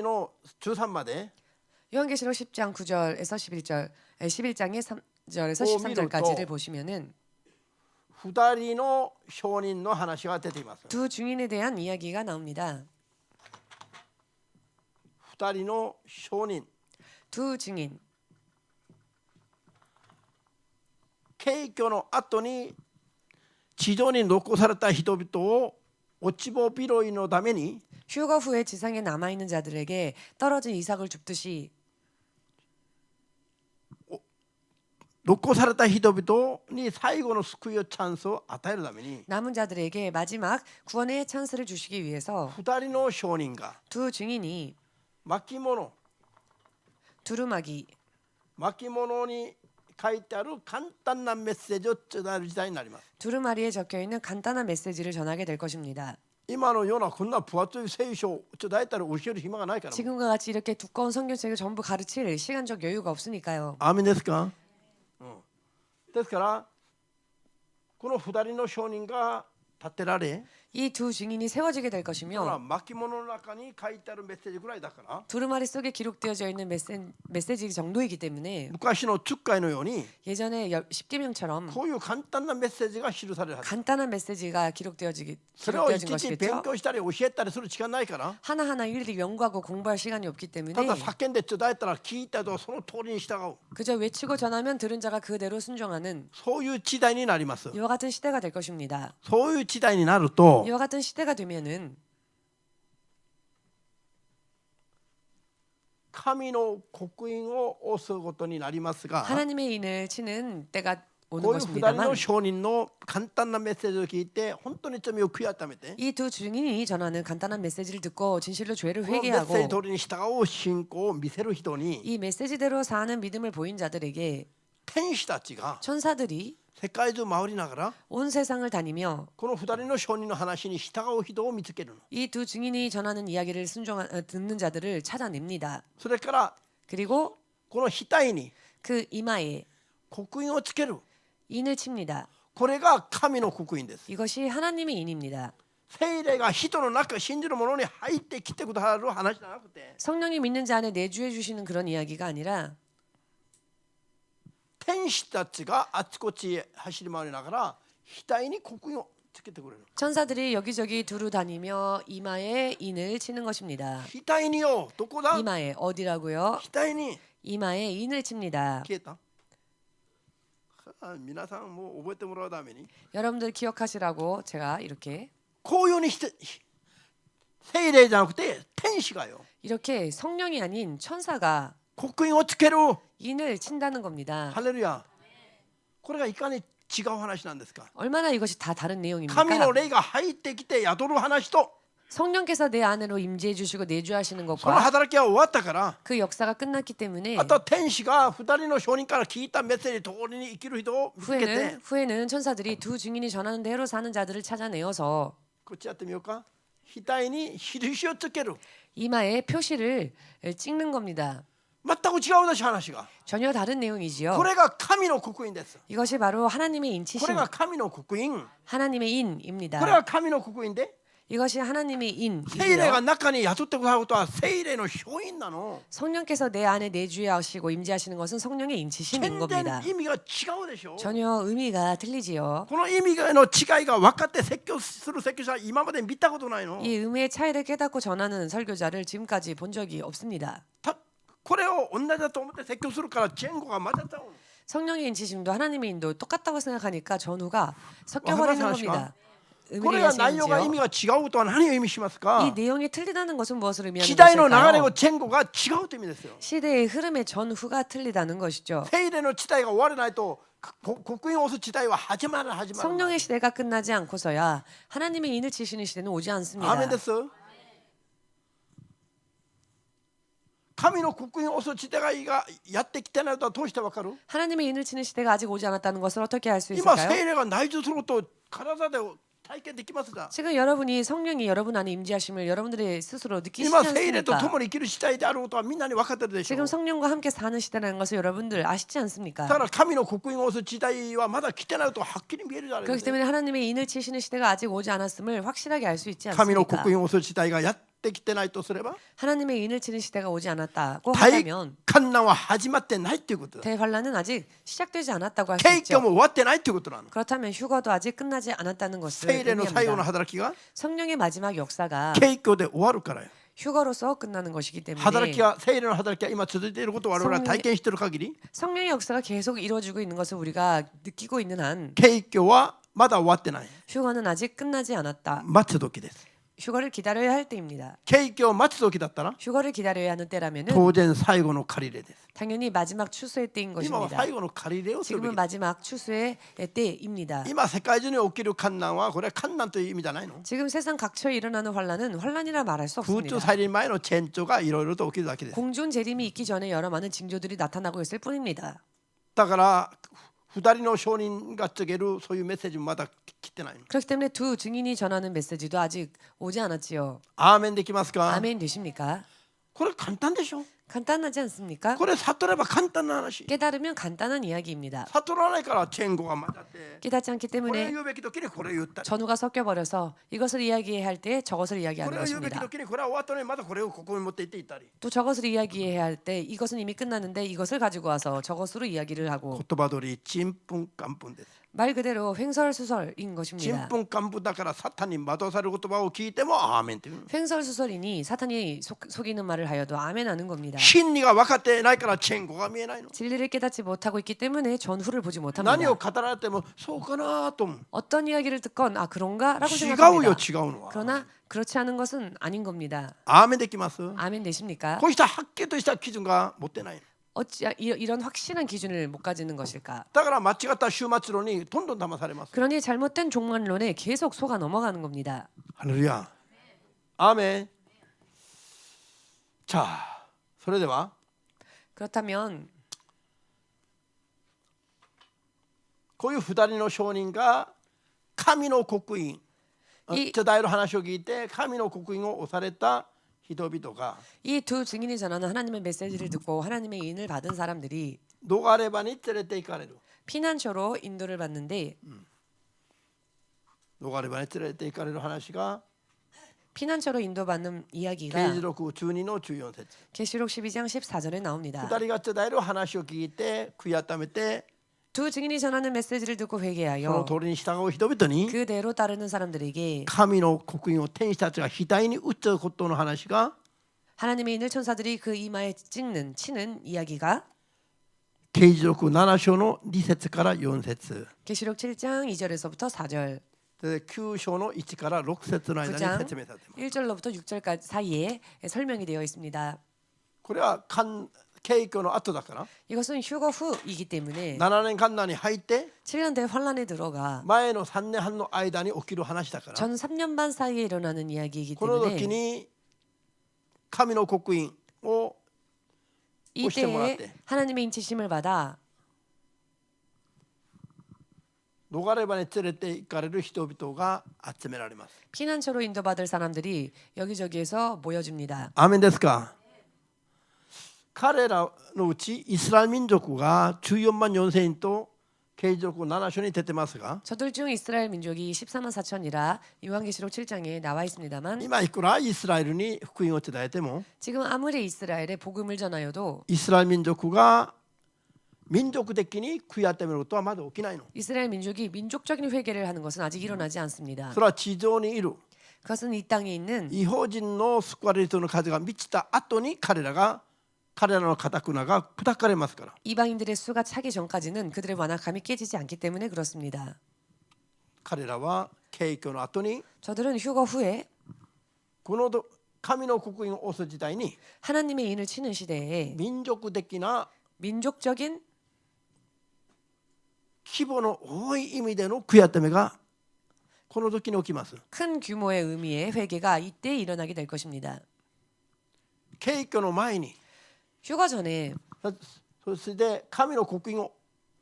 の13まで 요한계시록 10장 9절에서 11절, 11장의 3절에서 13절까지를 보시면은 2人の証人の話が出ています。 두 증인에 대한 이야기가 나옵니다. 2人の証人 두 증인 景挙の後に地上に残された人々を落ち穂拾いのために 휴거 후에 지상에 남아 있는 자들에게 떨어진 이삭을 줍듯이 残された人々に最後の救いのチャンスを与えるために 남은 자들에게 마지막 구원의 찬스를 주시기 위해서 2人の証人が 두 증인이 巻物 두루마기 巻物に書いてある簡単なメッセージを伝える時代になります。 두루마리에 적혀 있는 간단한 메시지를 전하게 될 것입니다. 今のようなこんな分厚い聖書を伝えたら教える暇がないから。 지금과 같이 이렇게 두꺼운 성경책을 전부 가르칠 시간적 여유가 없으니까요. アーメンですか？ですからこの2人の証人が立てられ 이 두 증인이 세워지게 될 だから 것이며 巻物の中に書いてあるメッセージぐらいだから 두루마리 속에 기록되어져 있는 메시지 정도이기 때문에 昔の10回のように 예전에 10계명처럼 こういう簡単なメッセージが記されるはず。 간단한 메시지가 기록되어진 それをい 것이겠죠. ちいち勉強したり教えたりする時間ないから 하나하나 일일이 연구하고 공부할 시간이 없기 때문에 ただ叫んで伝えたら聞いたとその通りに従う 그저 외치고 전하면 들은 자가 그대로 순종하는 そういう時代になります。 이와 같은 시대가 될 것입니다. そういう時代になると 이와 같은 시대가 되면은 神の刻印を押すことになりますが 하나님의 인을 치는 때가 오는 こういう2人 것입니다만 の証人の簡単なメッセージを聞いて本当に罪を悔い改めて 이 두 증인이 전하는 간단한 메시지를 듣고 진실로 죄를 このメッセージ 회개하고 通りに従う信仰を見せる人に 이 메시지대로 사는 믿음을 보인 자들에게 天使たちが 천사들이 世界中回りながら 온 세상을 다니며 この2人の証人の話に従う人を見つけるの。 이 두 증인이 전하는 이야기를 듣는 자들을 찾아냅니다. それから 그리고 この額に 그 이마에 刻印をつける。 인을 칩니다. これが神の刻印です。 이것이 하나님의 인입니다. 聖霊が人の中信じる者に入ってきてくださる話じゃなくて 성령이 믿는 자 안에 내주해 주시는 그런 이야기가 아니라 天使たちがあちこち走り回りながら額に刻印をつけてくれる。 천사들이 여기저기 두루 다니며 이마에 인을 치는 것입니다. 額によ、どこだ？ 이마에 어디라고요? 額に 이마에 인을 칩니다. 消えた。皆さんもう覚えてもらうために 여러분들 기억하시라고 제가 이렇게 こういうにして聖霊じゃなくて天使がよ 이렇게 성령이 아닌 천사가 刻印をつける。 인을 친다는 겁니다. ハレルヤ。これがいかに違う話なんですか。 얼마나 이것이 다 다른 神 내용입니까? の霊が入ってきて宿る話と 성령께서 내 안으로 임재해 주시고 내주하시는 その 것과 働きは終わったから 그 역사가 끝났기 때문에 あとは天使が2人の証人から聞いたメッセージ通りに生きる人を見つけて 후에는 천사들이 두 증인이 전하는 대로 사는 자들을 찾아내어서 こっちやってみようか。額に印をつける。 이마에 표시를 찍는 겁니다. 全く違うでしょ話が。 전혀 다른 내용이지요. これが神の刻印です。 이것이 바로 하나님의 こ 인치심, れが神の刻印。 하나님의 인입니다. これは神の刻印で 이것이 하나님의 聖霊が 인이고요. 中に雇ってくださることは聖霊の証印なの。 성령께서 내 안에 내주하시고 임재하시는 것은 성령의 인치심인 全 겁니다. 然意味が違うでしょ。 전혀 의미가 틀리지요. この意味の違いが分かって説教する説教者は今まで見たことないの。 이 의미의 차이를 깨닫고 전하는 설교자를 지금까지 본 적이 없습니다. これを同じだと思って説教するから前後が混ざっちゃうの。 성령의 인치심도 하나님의 인도 똑같다고 생각하니까 전후가 섞여버리는 겁니다. 의미를 これが内容が意味 이해하시는지요? が違うとは何を意味しますか 이 내용이 틀리다는 것은 무엇을 의미하는 時代の流れ 것일까요? の前後が違うという意味ですよ 시대의 흐름의 전후가 틀리다는 것이죠. 聖霊の時代が終わらないと刻印を押す時代は始まらない 성령의 시대가 끝나지 않고서야 하나님의 인을 치시는 시대는 오지 않습니다. アーメンです神の刻印を押す時代がやってきてないとはどうしてわかる 하나님의 인을 치는 시대가 아직 오지 않았다는 것을 어떻게 알 수 今 있을까요? 聖霊が内住することを体で体験できますか 지금 여러분이 성령이 여러분 안에 임재하심을 여러분들이 스스로 느끼시지 今聖霊と 않습니까? 共に生きる時代であることはみんなに分かってるでしょ 지금 성령과 함께 사는 시대라는 것을 여러분들 아시지 だ 않습니까? から神の刻印を押す時代はまだ来てないとはっきり見えるじゃないで 그렇기 すか 때문에 하나님의 인을 치시는 시대가 아직 오지 않았음을 확실하게 알 수 있지 神の 않습니까? 刻印を押す時代がやってきてないとすれば 하나님의 인을 치는 시대가 오지 않았다고 大 하다면 観難は始まってないっていうことだ 대환란은 아직 시작되지 않았다고 할 수 景 있죠. 況も終わってないっていうことなの 그렇다면 휴거도 아직 끝나지 않았다는 것을 聖霊の最後の 의미합니다. 働きが 성령의 마지막 역사가 景況で終わるからよ 휴거로서 끝나는 것이기 때문에 働きは聖霊の働きは今続いていることを我々は体験している限り 성령의 역사가 계속 이루어지고 있는 것을 우리가 느끼고 있는 한 景況はまだ終わってない 휴거는 아직 끝나지 않았다. 待つ時です 휴거를 기다려야 할 때입니다. 景況を待つ時だったら 휴거를 기다려야 하는 때라면은 当然最後の借り入れです 당연히 마지막 추수의 때인 今は 것입니다. 最後の借り入れをするべ 지금은 き 마지막 추수의 때입니다. 今世界中に起きる観難はこれは観難という意味じゃないの 지금 세상 각처에 일어나는 환란은 환란이라 말할 수 空 없습니다. 中再臨前の前兆がいろいろと起きるだけです 공중 재림이 있기 전에 여러 많은 징조들이 나타나고 있을 뿐입니다. だから二人の証人が告げるそういうメッセージもまだ来てないの 그렇기 때문에 두 증인이 전하는 메시지도 아직 오지 않았지요. アーメンできますか 아멘 되십니까? これ簡単でしょ 간단하지 않습니까? これ悟れば簡単な話 깨달으면 간단한 이야기입니다. 悟らないから前後が混ざって 깨닫지 않기 これを 때문에 言うべき時にこれを言ったり 전후가 섞여 버려서 이것을 이야기해야 할 때 저것을 こ 이야기하는 れを言うべき 것입니다. 時にこれは終わったのにまだこれをここに持っていっていったり 또 저것을 이야기해야 할 때 이것은 이미 끝났는데 이것을 가지고 와서 저것으로 이야기를 하고 言葉通りちんぷんかんぷんです 말 그대로 횡설수설인 ちん 것입니다. ぷんかんぷんだからサタンに惑わされる言葉を聞いてもアーメンっていう 횡설수설이니 사탄이 속이는 말을 하여도 아멘하는 겁니다. 真理が分かってないから前後が見えないの 진리를 깨닫지 못하고 있기 때문에 전후를 보지 何を 못합니다. 語られてもそうかなと思う 어떤 이야기를 듣건 아 그런가라고 違うよ 생각합니다. 違うのは 그러나 그렇지 않은 것은 아닌 겁니다. アーメンできます 아멘 되십니까? こうしたはっきりとした基準が持ってないの 어찌 이런 확실한 기준을 못 가지는 것일까? だから間違った終末論にどんどん騙されます 그러니 잘못된 종말론에 계속 속아 넘어가는 겁니다. ハレルヤアーメン자それでは 그렇다면 こういう二人の証人が神の刻印伝える話を聞いて神の刻印を押された人々が 이 두 증인이 전하는 하나님의 메시지를 듣고 하나님의 인을 받은 사람들이 ドガレバに連れて行かれる 피난처로 인도를 받는데 ドガレバに連れて行かれる話が 피난처로 인도받는 啓 이야기가 示録中2の14節 계시록 12장 14절에 나옵니다. 二人が伝える話を聞いて悔い改めて 두 증인이 전하는 메시지를 듣고 その 회개하여 通りに従う人々に 그대로 따르는 사람들에게 神の刻印を天使たちが額に打つことの話が 하나님의 인을 천사들이 그 이마에 치는 이야기가 啓示録7章の2節から4節 계시록 7장 2절에서부터 4절 で9章の1から6節の間に 9장 説明されています 1절로부터 6절까지 사이에 설명이 되어 있습니다. これは景況の後だから 이것은 휴거 후이기 때문에 7年観難に入って 7년 대 환란에 들어가 前の3年半の間に起きる話だから 전 3년 반 사이에 일어나는 이야기이기 この時 때문에 に神の刻印を 이때에 하나님의 인치심을 받아 逃れ場に連れて行かれる人々が集められます 피난처로 인도받을 사람들이 여기저기에서 모여집니다. アーメンですか彼らのうちイスラエル民族が14万4千人と啓示録7章に出てますが 저들 중 이스라엘 민족이 14만 4천이라 요한계시록 7장에 나와 있습니다만 今いくらイスラエルに福音を伝えても 지금 아무리 이스라엘에 복음을 전하여도 イスラエル民族が民族的に悔い改めることはまだ起きないの 이스라엘 민족이 민족적인 회개를 하는 것은 아직 일어나지 않습니다. それは地上にいる 그것은 이 땅에 있는 異邦人の救われる人の数が満ちた後に彼らの堅が砕かれますから 이방인들의 수가 차기 전까지는 그들의 완악함이 깨지지 않기 때문에 그렇습니다. 彼らは景挙の後に 저들은 휴거 후에 この神の刻印を押す時代に 하나님의 인을 치는 시대에 民族的な 민족적인 規模の多い意味での悔やためがこの時に起きます。 큰 규모의 의미의 회개가 이때 일어나게 될 것입니다. 景挙の前に 휴가 전에 そして神の刻印を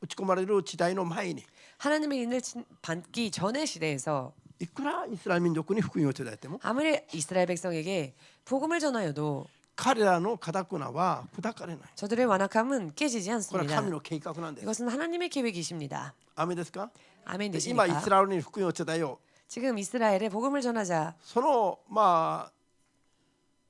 打ち込まれる時代の前に 하나님의 인을 받기 전의 시대에서 いくらイスラエル民族に福音を伝えても 아무리 이스라엘 백성에게 복음을 전하여도 彼らの堅くなは砕かれない。 저들의 완악함은 깨지지 これは 않습니다. 神の計画なんです。 이것은 하나님의 계획이십니다. アメですか？ 아멘 今イ 되십니까? スラエルに福音を伝えよう。 지금 이스라엘에 복음을 전하자. その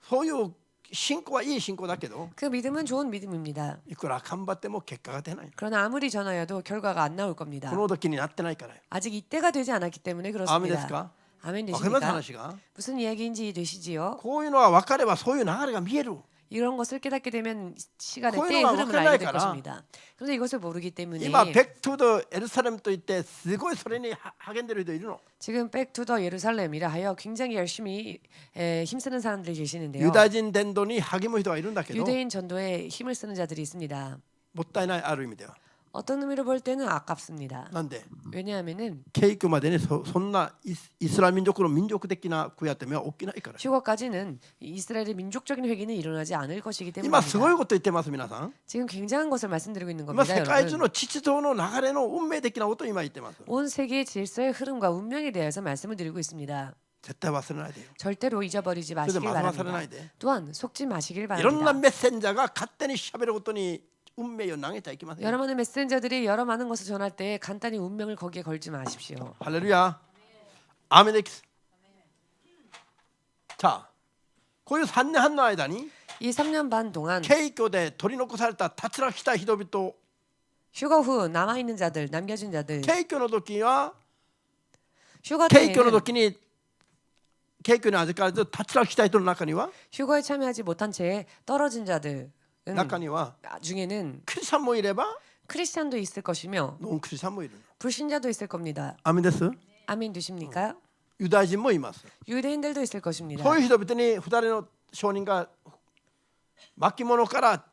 そういう信仰はいい信仰だけど 그 믿음은 좋은 믿음입니다. いくら頑張っても結果が出ない。 그러나 아무리 전하여도 결과가 안 나올 こ 겁니다. の時になってないからよ。 아직 이때가 되지 않았기 때문에 アメです 그렇습니다. か？ 아멘 わかります 되십니까? 話が？ 무슨 이야기인지 되시지요? こういうのが分かればそういう流れが見える。 이런 것을 깨닫게 되면 시간의 거의 때의 막 흐름을 끝나니까. 알게 될 것입니다. 그런데 이것을 모르기 때문에 今백투더 예루살렘と言ってすごいそれに励んでる人いるの。 지금 백투더 예루살렘이라 하여 굉장히 열심히 힘쓰는 사람들이 계시는데요. ユダヤ人伝道に励む人がいるんだけど 유대인 전도에 힘을 쓰는 자들이 있습니다. もったいないある意味では。 어떤 의미로 볼 때는 아깝습니다. なんで 왜냐하면은 景挙までにそんなイスラム民族の民族的な悔やためは起きないから。 휴거까지는 이스라엘의 민족적인 회개는 일어나지 않을 것이기 今すごい 때문입니다. こと言ってます皆さん。 지금 굉장한 것을 말씀드리고 있는 今 겁니다, 世界中 여러분. の秩序の流れの運命的なことを今言ってます。 온 세계의 질서의 흐름과 운명에 대해서 말씀을 드리고 있습니다. 絶対忘れないでよ。 절대로 잊어버리지 それで 마시길 惑わされな 바랍니다. いで。 또한 속지 마시길 いろんな 바랍니다. メッセンジャーが勝手に喋ることに運命を投げちゃいけません。 여러 많은 메신저들이 여러 많은 것을 전할 때 간단히 운명을 거기에 걸지 마십시오. ハレルヤ。アーメンです。さあ、こういう3年半の間に 이 3년 반 동안 景挙で取り残された脱落した人々、 휴가 후 남아 있는 자들, 남겨진 자들, 景挙の時は 휴가 景挙の 때에는 時に景挙に預かれず脱落した人の中には 휴거에 참여하지 못한 채 떨어진 자들 中には 중에는 クリスチャンもいれば 크리스찬도 있을 것이며 ノンクリスチャンもいる。 불신자도 있을 겁니다. アーメンです。 아멘 되십니까? ユダヤ人もいます。 유대인들도 있을 것입니다. そういう人々に2人の証人が巻物から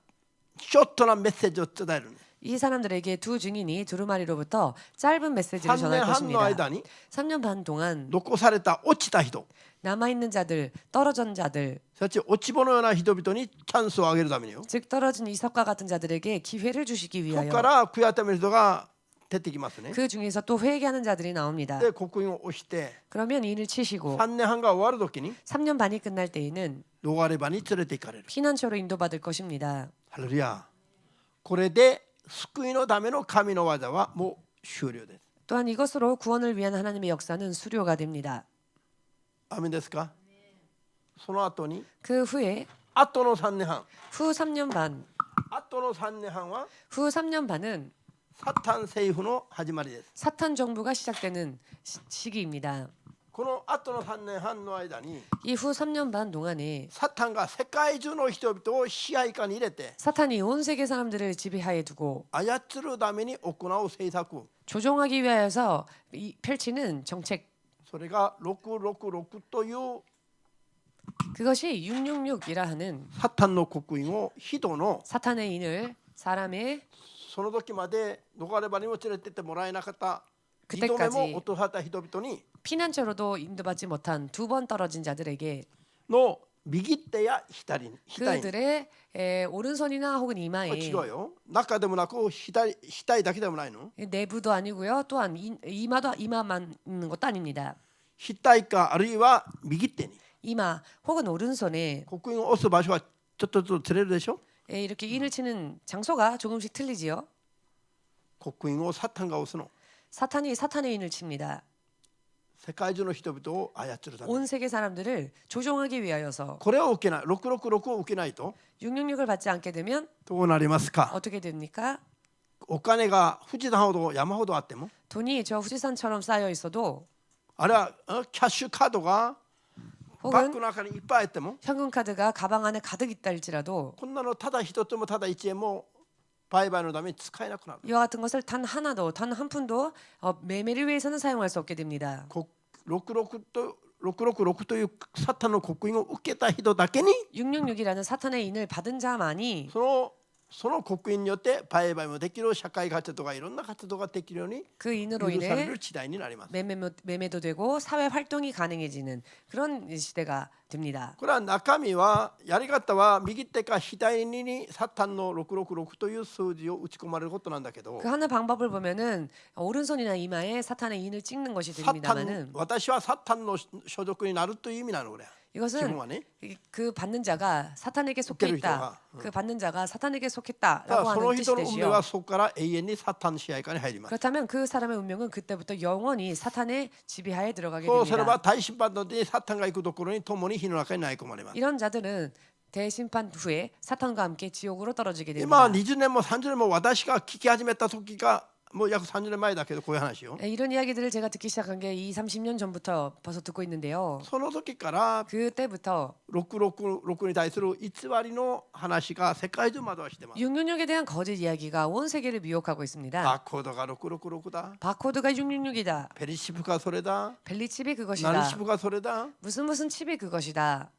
ちょっとなメッセージを伝える。 이 사람들에게 두 증인이 두루마리로부터 짧은 메시지를 3 전할 年半の 것입니다. 間に 3년 반 동안 残された落ちた人、 남아 있는 자들, 떨어진 자들, すなわち落ち葉のような人々にチャンスをあげるためによ。 즉 떨어진 이삭과 같은 자들에게 기회를 주시기 そこ 위하여 から悔やためる人が出てきますね。 그 중에서 또 회개하는 자들이 나옵니다. で刻印を押して 그러면 인을 치시고 3年半が終わる時に 3년 반이 끝날 때에는 逃れ場に連れて行かれる。 피난처로 인도받을 것입니다. ハレルヤ。これで救いのための神の技はもう終了です。 또한 이것으로 구원을 위한 하나님의 역사는 수료가 됩니다. アーメンですか？その後に 그 후에 後の3年半、 후 3년 반, 後の3年半は 후 3년 반은 サタン政府の始まりです。 사탄 정부가 시작되는 시기입니다. この後の3年半の間に 이 후 3년 반 동안에 サタンが世界中の人々を支配下に入れて 사탄이 온 세계 사람들을 지배하에 두고 操るために行う政策、 조종하기 위하여서 펼치는 정책, それが666という 그것이 666이라 하는 サタンの刻印を人の 사탄의 인을 사람의 その時まで逃れ場にも連れてってもらえなかった2 그때까지 度目も落とされた人々に 피난처로도 인도받지 못한 2번 떨어진 자들에게 の右手や左に 그들의 오른손이나 혹은 이마에 違うよ。中でもなく額だけでもないの。 내부도 아니고요. 또한 이마만 있는 것도 아닙니다. 額かあるいは右手に 이마 혹은 오른손에 刻印を押す場所はちょっとずつずれるでしょ。 이렇게 인을 치는 장소가 조금씩 틀리지요. 刻印をサタンが押すの。 사탄이 사탄의 인을 칩니다. 世界中の人々を操るために。 온 세계 사람들을 조종하기 위하여서 これを受けない、666を受けないと 666을 받지 않게 되면 どうなりますか。 어떻게 됩니까? お金が富士山ほど山ほどあっても、 돈이 저富士山처럼 쌓여 있어도 あるいはキャッシュカードがバッ 혹은 グの中にいっぱいあっても、 현금 카드가 가방 안에 가득 있다 할지라도 こんなのただ一つもただ1円も売買のために使えなくなる。 이와 같은 것을 단 하나도 단 한 푼도 매매를 위해서는 사용할 수 없게 됩니다. 666というサタンの刻印を受けた人だけに 666이라는 사탄의 인을 받은 자만이 その刻印によって売買もできる社会活動がいろんな活動ができるように 그 인으로 許され 인해 る時代になります。 매매도 되고 사회 활동이 가능해지는 그런 시대가 됩니다. これは中身はやり方は右手か左にサタンの666という数字を打ち込まれることなんだけど 그 하는 방법을 보면은 오른손이나 이마에 사탄의 인을 찍는 것이 サタン 됩니다만은 私はサタンの所属になるという意味なのこれ。 이것은 自分はね。 그 받는 자가 사탄에게 속해 있다. 그 받는 자가 사탄에게 た 속했다라고 だその 하는 人 뜻이 の運命は 되지요. そこから永遠にサタン支配下に入ります。 그렇다면 그 사람의 운명은 그때부터 영원히 사탄의 지배하에 들어가게 そうすれば 됩니다. 大審判の時にサタンが行くところに共に火の中に投げ込まれます。 이런 자들은 대심판 후에 사탄과 함께 지옥으로 떨어지게 今 됩니다. 20年も30年も私が聞き始めた時がもう約30年前だけどこういう話よ。 이런 이야기들을 제가 듣기 시작한 게 30년 전부터 벌써 듣고 있는데요. その時から 그때부터 666に対する偽りの話が世界中惑わしてます。 666에 대한 거짓 이야기가 온 세계를 미혹하고 있습니다. バーコードが666だ。 바코드가 666이다. ペリシプがそれだ。 벨리칩이 ナリ 그것이다. シプがそれだ。 무슨 칩이 그것이다.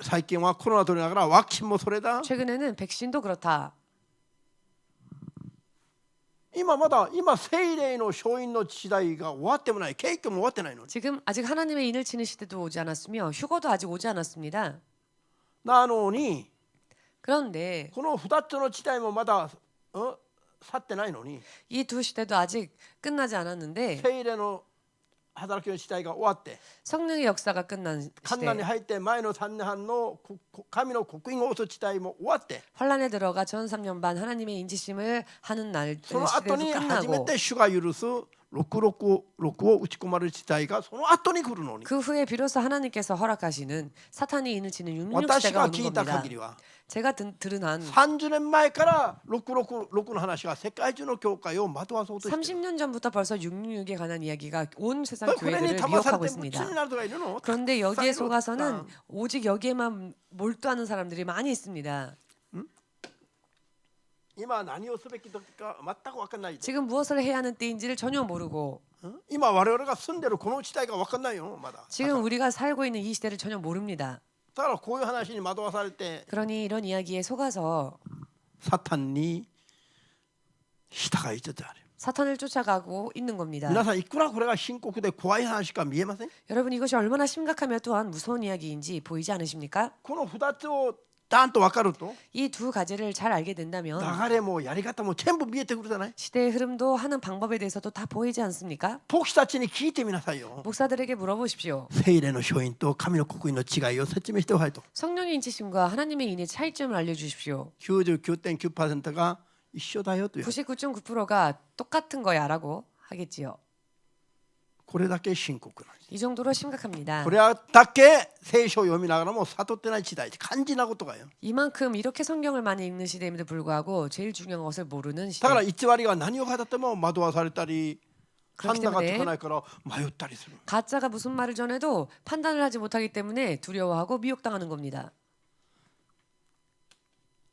最近はコロナ取りながらワクチンもそれだ。 최근에는 백신도 그렇다. 今聖霊の勝因の時代が終わってもない。景気も終わってないの。 지금 아직 하나님의 인을 치는 시대도 오지 않았으며 휴거도 아직 오지 않았습니다. なのに 그런데 この2つの時代もまだ去ってないのに 이 두 시대도 아직 끝나지 않았는데 聖霊の働きの時代が終わって 성령의 역사가 끝난 観難に 시대 入って前の3年半の神の刻印を押す時代も終わって 환란에 들어가 전 3년 반 하나님의 인지심을 하는 날 その後 시대도 に初め 끝나고 て主が許す666を打ち込まれる時代がその後に来るのに 그 후에 비로소 하나님께서 허락하시는 사탄이 인을 치는 666 私 시대가 が 오는 聞いた 겁니다. 限りは 제가 들은 한 30年前から666の話が世界中の教会を惑わそうとしている 30년 전부터 벌써 666에 관한 이야기가 온 세상 これに 교회들을 騙され 미혹하고 て夢中 있습니다. になる人がいるの 그런데 여기에 たくさんいる 속아서는 오직 여기에만 몰두하는 사람들이 많이 있습니다. 今何をすべき時か全く分かんない 지금 무엇을 해야 하는 때인지를 전혀 모르고 今我々が住んでるこの時代が分かんないよまだ 지금 우리가 살고 있는 이 시대를 전혀 모릅니다. だからこういう話に惑わされて 그러니 이런 이야기에 속아서 サタンに従いつつある 사탄을 쫓아가고 있는 겁니다. 皆さんいくらこれが深刻で怖い話か見えません 여러분 이것이 얼마나 심각하며 또한 무서운 이야기인지 보이지 않으십니까? この2つをダンと分かると 이 두 가지를 잘 알게 된다면 流れもやり方も全部見えてくるじゃない 시대의 흐름도 하는 방법에 대해서도 다 보이지 않습니까? 牧師たちに聞いてみなさいよ 목사들에게 물어보십시오. 聖霊の勝因と神の刻印の違いを説明してほしいと 성령의 인치심과 하나님의 인의 차이점을 알려주십시오. 99.9%が一緒だよという 99.9%가 똑같은 거야라고 하겠지요. これだけ深刻なんです 이 정도로 심각합니다. これだけ聖書を読みながらも悟ってない時代肝心なことがよ 이만큼 이렇게 성경을 많이 읽는 시대임에도 불구하고 제일 중요한 것을 모르는 だから 시대. 偽りが何を語っても惑わされたり 그렇기 判断がつ 때문에 かないから迷ったりする 가짜가 무슨 말을 전해도 판단을 하지 못하기 때문에 두려워하고 미혹당하는 겁니다.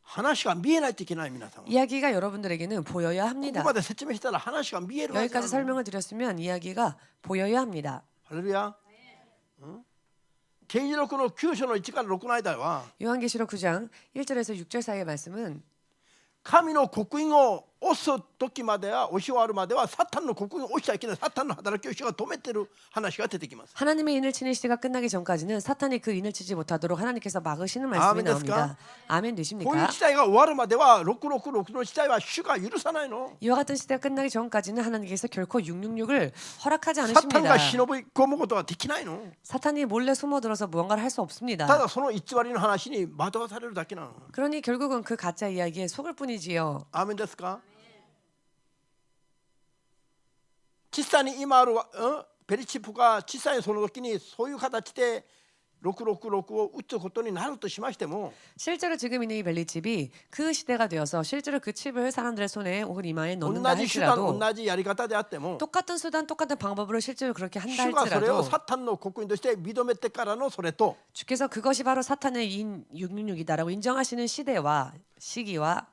話が見えないといけない皆さんは 이야기가 여러분들에게는 보여야 ここ 합니다. まで説明したら話が見えるわけ 여기까지 なの 설명을 드렸으면 이야기가 보여야 합니다. ハレルヤ啓示録の9章の1から6の間は 요한계시록 9장 1절에서 6절 사이의 말씀은 神の刻印を押す時までは押し終わるまではサタンの刻印を押しちゃいけないサタンの働きを主が止めてる話が出てきます 하나님의 인을 치는 시대가 끝나기 전까지는 사탄이 그 인을 치지 못하도록 하나님께서 막으시는 말씀이 아멘 됐을까? 나옵니다. 아멘 こういう 되십니까? 時代が終わるまでは666の時代は主が許さないの 이와 같은 시대가 끝나기 전까지는 하나님께서 결코 666을 허락하지 サタン 않으십니다. が忍び込むことはできないの 사탄이 몰래 숨어들어서 무언가를 할 수 た 없습니다. だその偽りの話に惑わされるだけなの 그러니 결국은 그 가짜 이야기에 속을 뿐이지요. アーメンですか実際に今ある、ペリチップが実際にその時にそういう形で666を打つことになるとしましても 실제로 지금 있는 이 벨리칩이 그 시대가 되어서 실제로 그 칩을 사람들의 손에 혹은 이마에 同 넣는다 じ手段 할지라도 同じやり方であっても 똑같은 수단 똑같은 방법으로 실제로 그렇게 한다 主がそれを 할지라도 サタンの刻印として認めてからのそれと 주께서 그것이 바로 사탄의 인 666이다라고 인정하시는 시대와 시기와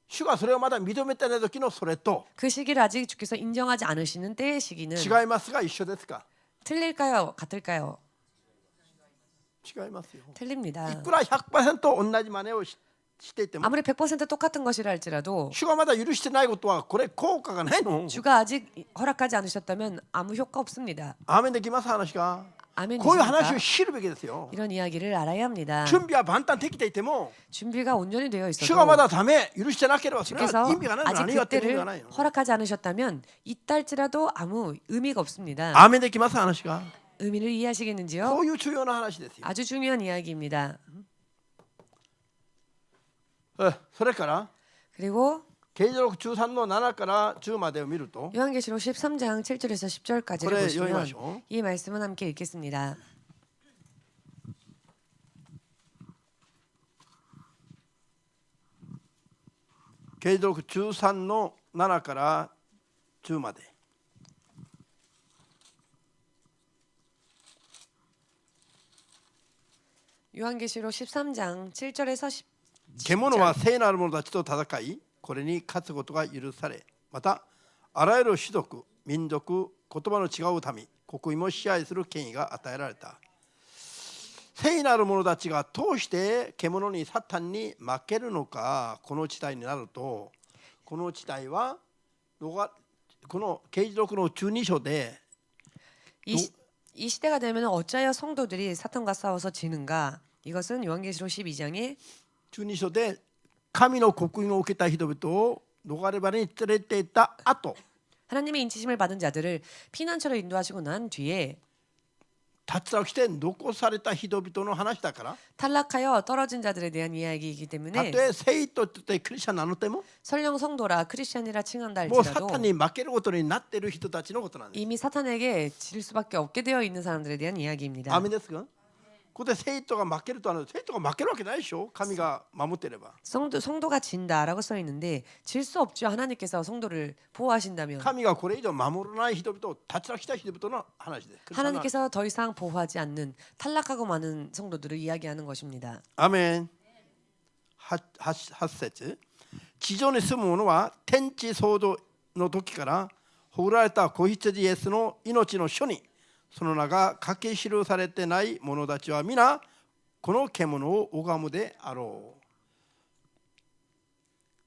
主がそれをまだ認めてない時のそれと 그 시기를 아직 주께서 인정하지 않으시는 때의 시기는 違いますが一緒ですか？ 틀릴까요? 같을까요? 違いますよ。 틀립니다. いくら 100% 同じ真似をしていても 아무리 100% 똑같은 것이라 할지라도 主がまだ許してないことはこれ効果がないの。 주가 아직 허락하지 않으셨다면 아무 효과 없습니다. アーメンできます話が。 아멘 こういう話を 되십니까? 知るべきですよ。 이런 이야기를 알아야 합니다. 準備は万端できていても 준비가 온전히 되어 主がま 있어도 だダメ許してなければそれは 주께서 意味がないの。 아직 何やってる意味が 그때를 ないの。 허락하지 않으셨다면 있다 할지라도 아무 의미가 없습니다. アーメンできます話が。 의미를 이해하시겠는지요? こういう重要な話ですよ。 아주 중요한 이야기입니다. それから 그리고 啓示録13の7から10までを見ると 요한계시록 13장 7절에서 10절까지를 그래, 보시면 읽어보시오. 이 말씀은 함께 읽겠습니다. 啓示録13の7から10まで。 요한계시록 13장 7절에서 10. 獣は聖なる者たちと戦い、これに勝つことが許され、またあらゆる種族、民族、言葉の違う民、国民も支配する権威が与えられた。聖なる者たちが通して獣にサタンに負けるのか。この地帯になると、この地帯はこの啓示録の12章で 이 시대가 되면 어찌하여 성도들이 사탄과 싸워서 지는가? 이것은 요한계시록 12장에 12章で神の刻印を受けた人々を逃れ場に連れて行った後、 하나님의 인치심을 받은 자들을 피난처로 인도하시고 난 뒤에 脱落して残された人々の話だから、 탈락하여 떨어진 자들에 대한 이야기이기 た 때문에 とえ聖徒としてクリスチャンなのでも 설령 성도라 크리스찬이라 칭한다 もうサ 할지라도 タンに負けることになっている人たちのことなんです。 이미 사탄에게 질 수밖에 없게 되어 있는 사람들에 대한 이야기입니다. アーメンですか？ここで聖徒が負けるとは、聖徒が負けるわけないでしょ。神が守っていれば。 성도가 진다라고 써 있는데 질 수 없죠. 하나님께서 성도를 보호하신다면 神がこれ以上守らない人々を脱落した人々の話です。 하나님께서 더 이상 보호하지 않는 탈락하고 많은 성도들을 이야기하는 것입니다. アーメン。8節。地上に住む者は天地創造の時からほられた子羊イエスの命の書にその名が書き記されてない者たちは皆この獣を拝むであろ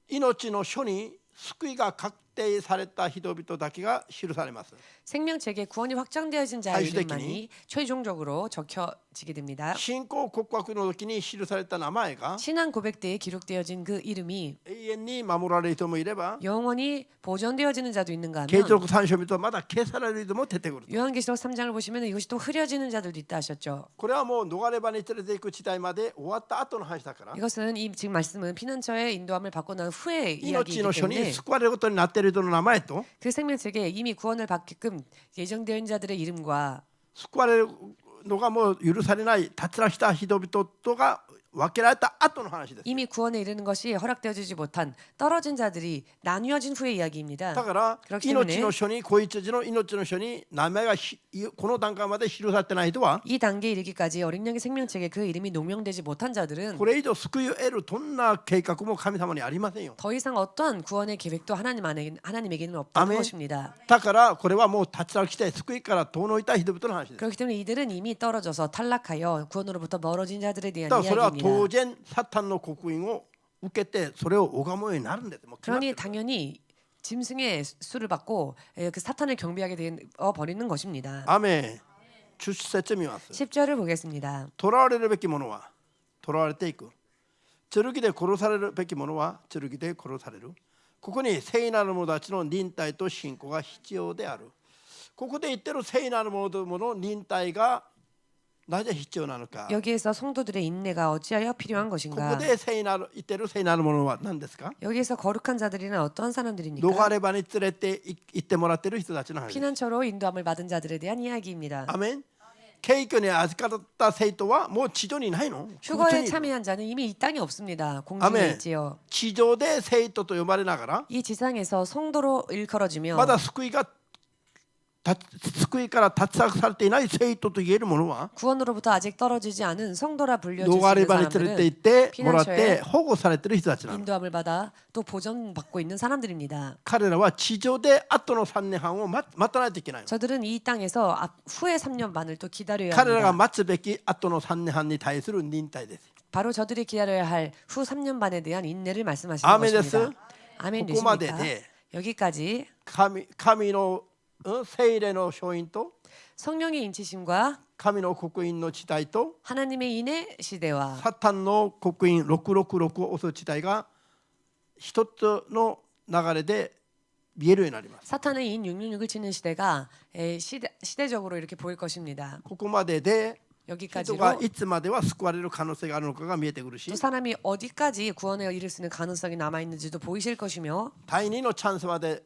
う。命の書に救いが確定された人々だけが記されます。 생명책에 구원이 확정되어진 자의 사실적이니? 이름만이 최종적으로 적혀지게 됩니다. 信仰告白の時に記された名前が 신앙 고백대에 기록되어진 그 이름이 永遠に守られる人もいれば 영원히 보존되어지는 자도 있는가 啓示 하면 録3章見るとまだ消される人も出てくる。 요한계시록 3장을 보시면 이것이 또 흐려지는 자들도 있다 하셨죠. これはもう逃れ場に連れて行く時代まで終わった後の話だから、 이것은 이 지금 말씀은 피난처의 인도함을 받고 난 후의 命 이야기이기 の書に 때문에 救われることになっている人の名前と 그 생명책에 이미 구원을 받게끔 예정되어 있는 자들의 이름과 救われるのがもう許されない脱落した人々とが分けられた後の話です。 이미 구원에 이르는 것이 허락되어지지 못한 떨어진 자들이 나뉘어진 후의 이야기입니다. だから 그렇기 때문에 命の書に子羊の命の書に名前がこの段階まで記されてない人は 이 단계에 이르기까지 어린 양의 생명책에 그 이름이 농명되지 못한 자들은 これ以上救いを得るどんな計画も神様にありませんよ。 더 이상 어떠한 구원의 계획도 하나님에게는 없다는 아멘. 것입니다. だからこれはもう脱落して救いから遠のいた人々の話です。 그렇기 때문에 이들은 이미 떨어져서 탈락하여 구원으로부터 멀어진 자들에 대한 だからそれは 이야기입니다. 当然サタンの刻印を受けてそれを拝むようになるんです。もう決まってる 그러니 당연히 짐승의 수를 받고 그 사탄을 경배하게 되어 버리는 것입니다. アメン。10節見ます。 10절을 보겠습니다. 囚われるべきものは囚われていく。剣で殺されるべきものは剣で殺される。ここに聖なる者たちの忍耐と信仰が必要である。ここで言ってる聖なる者どもの忍耐がなぜ必要なのか。 여기에서 성도들의 인내가 어찌하여 필요한 こ 것인가? こで言ってる聖なる者は何ですか？ 여기에서 거룩한 자들이란 어떤 사람들입니까? 逃れ場に連れて行ってもらっている人たちの話です。 피난처로 인도함을 받은 자들에 대한 이야기입니다. アメン。敬虚に預かった生徒はもう地上にいないの？ 휴거에 참여한 자는 이미 이 땅에 없습니다. 공중에 아멘. 있지요. 地上で生徒と呼ばれながら 이 지상에서 성도로 일컬어지며 まだ救いが救いから脱落されていない生徒と言えるものは 구원으로부터 아직 떨어지지 않은 성도라 불려질 수 逃れ 있는 場に連れて行っ 사람들은 てもらって保護されている人たちなの。 인도함을 받아 또 보전받고 있는 사람들입니다. 彼らは地上で後の3年半を待たないといけないの。 저들은 이 땅에서 후에 3년 반을 또 기다려야 彼らが 합니다. 待つべき後の3年半に対する忍耐です。 바로 저들이 기다려야 할 후 3년 반에 대한 인내를 말씀하시는 아멘 것입니다. 됐어요? 아멘 ここまで 되십니까? で 여기까지 神の聖霊の勝因と 성령의 인치심과 神の刻印の地帯と 하나님의 인의 시대와 サタンの刻印666を押す地帯が一つの流れで見えるようになります。 사탄의 인 666을 치는 시대가 시대적으로 이렇게 보일 것입니다. ここまでで人 여기까지로 がいつまでは救われる可能性があるのかが見えてくるし 또 사람이 어디까지 구원에 이를 수 있는 가능성이 남아 있는지도 보이실 것이며 第2のチャンスまで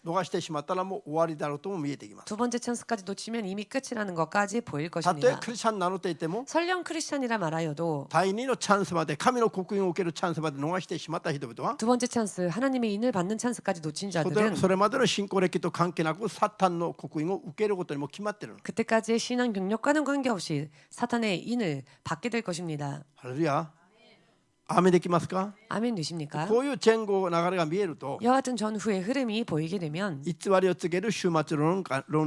逃してしまったらもう終わりだろうとも見えてきます。 두 번째 찬스까지 놓치면 이미 끝이라는 것까지 보일 たとえ 것입니다. クリスチャンに名乗っていても 설령 크리스찬이라 말하여도 第2のチャンスまで神の刻印を受けるチャンスまで逃してしまった人々は 두 번째 찬스 하나님의 인을 받는 찬스까지 놓친 자들은 それまでの信仰歴と関係なくサタンの刻印を受けることにも決まっているの。 그때까지의 신앙 경력과는 관계없이 사탄의 인을 받게 될 것입니다. ハレルヤ。アーメンできますか？ 아멘 되십니까? こういう前後流れが見えると 이와 같은 전후의 흐름이 보이게 되면 偽りを告げる終末論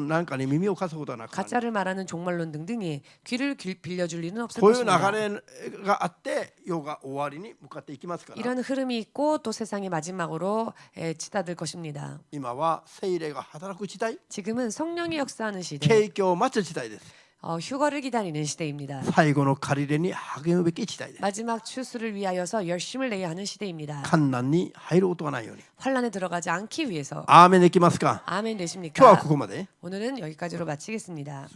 なんかに耳を貸すことはなくなる。 가짜를 말하는 종말론 등등이 귀를 빌려줄 일은 없을 こういう流 것입니다. れがあって世が終わりに向かっていきますから 이런 흐름이 있고 또 세상의 마지막으로 치닫을 것입니다. 今は聖霊が働く時代 지금은 성령이 역사하는 시대, 景況を待つ時代です。 휴거를 기다리는 시대입니다. 最後の借り入れに励むべき時代です。 마지막 추수를 위하여서 열심을 내야 하는 시대입니다. 困難に入ることがないように。 환란에 들어가지 않기 위해서. アーメンできますか？ 아멘 今日は 되십니까? ここまで。 오늘은 여기까지로 마치겠습니다.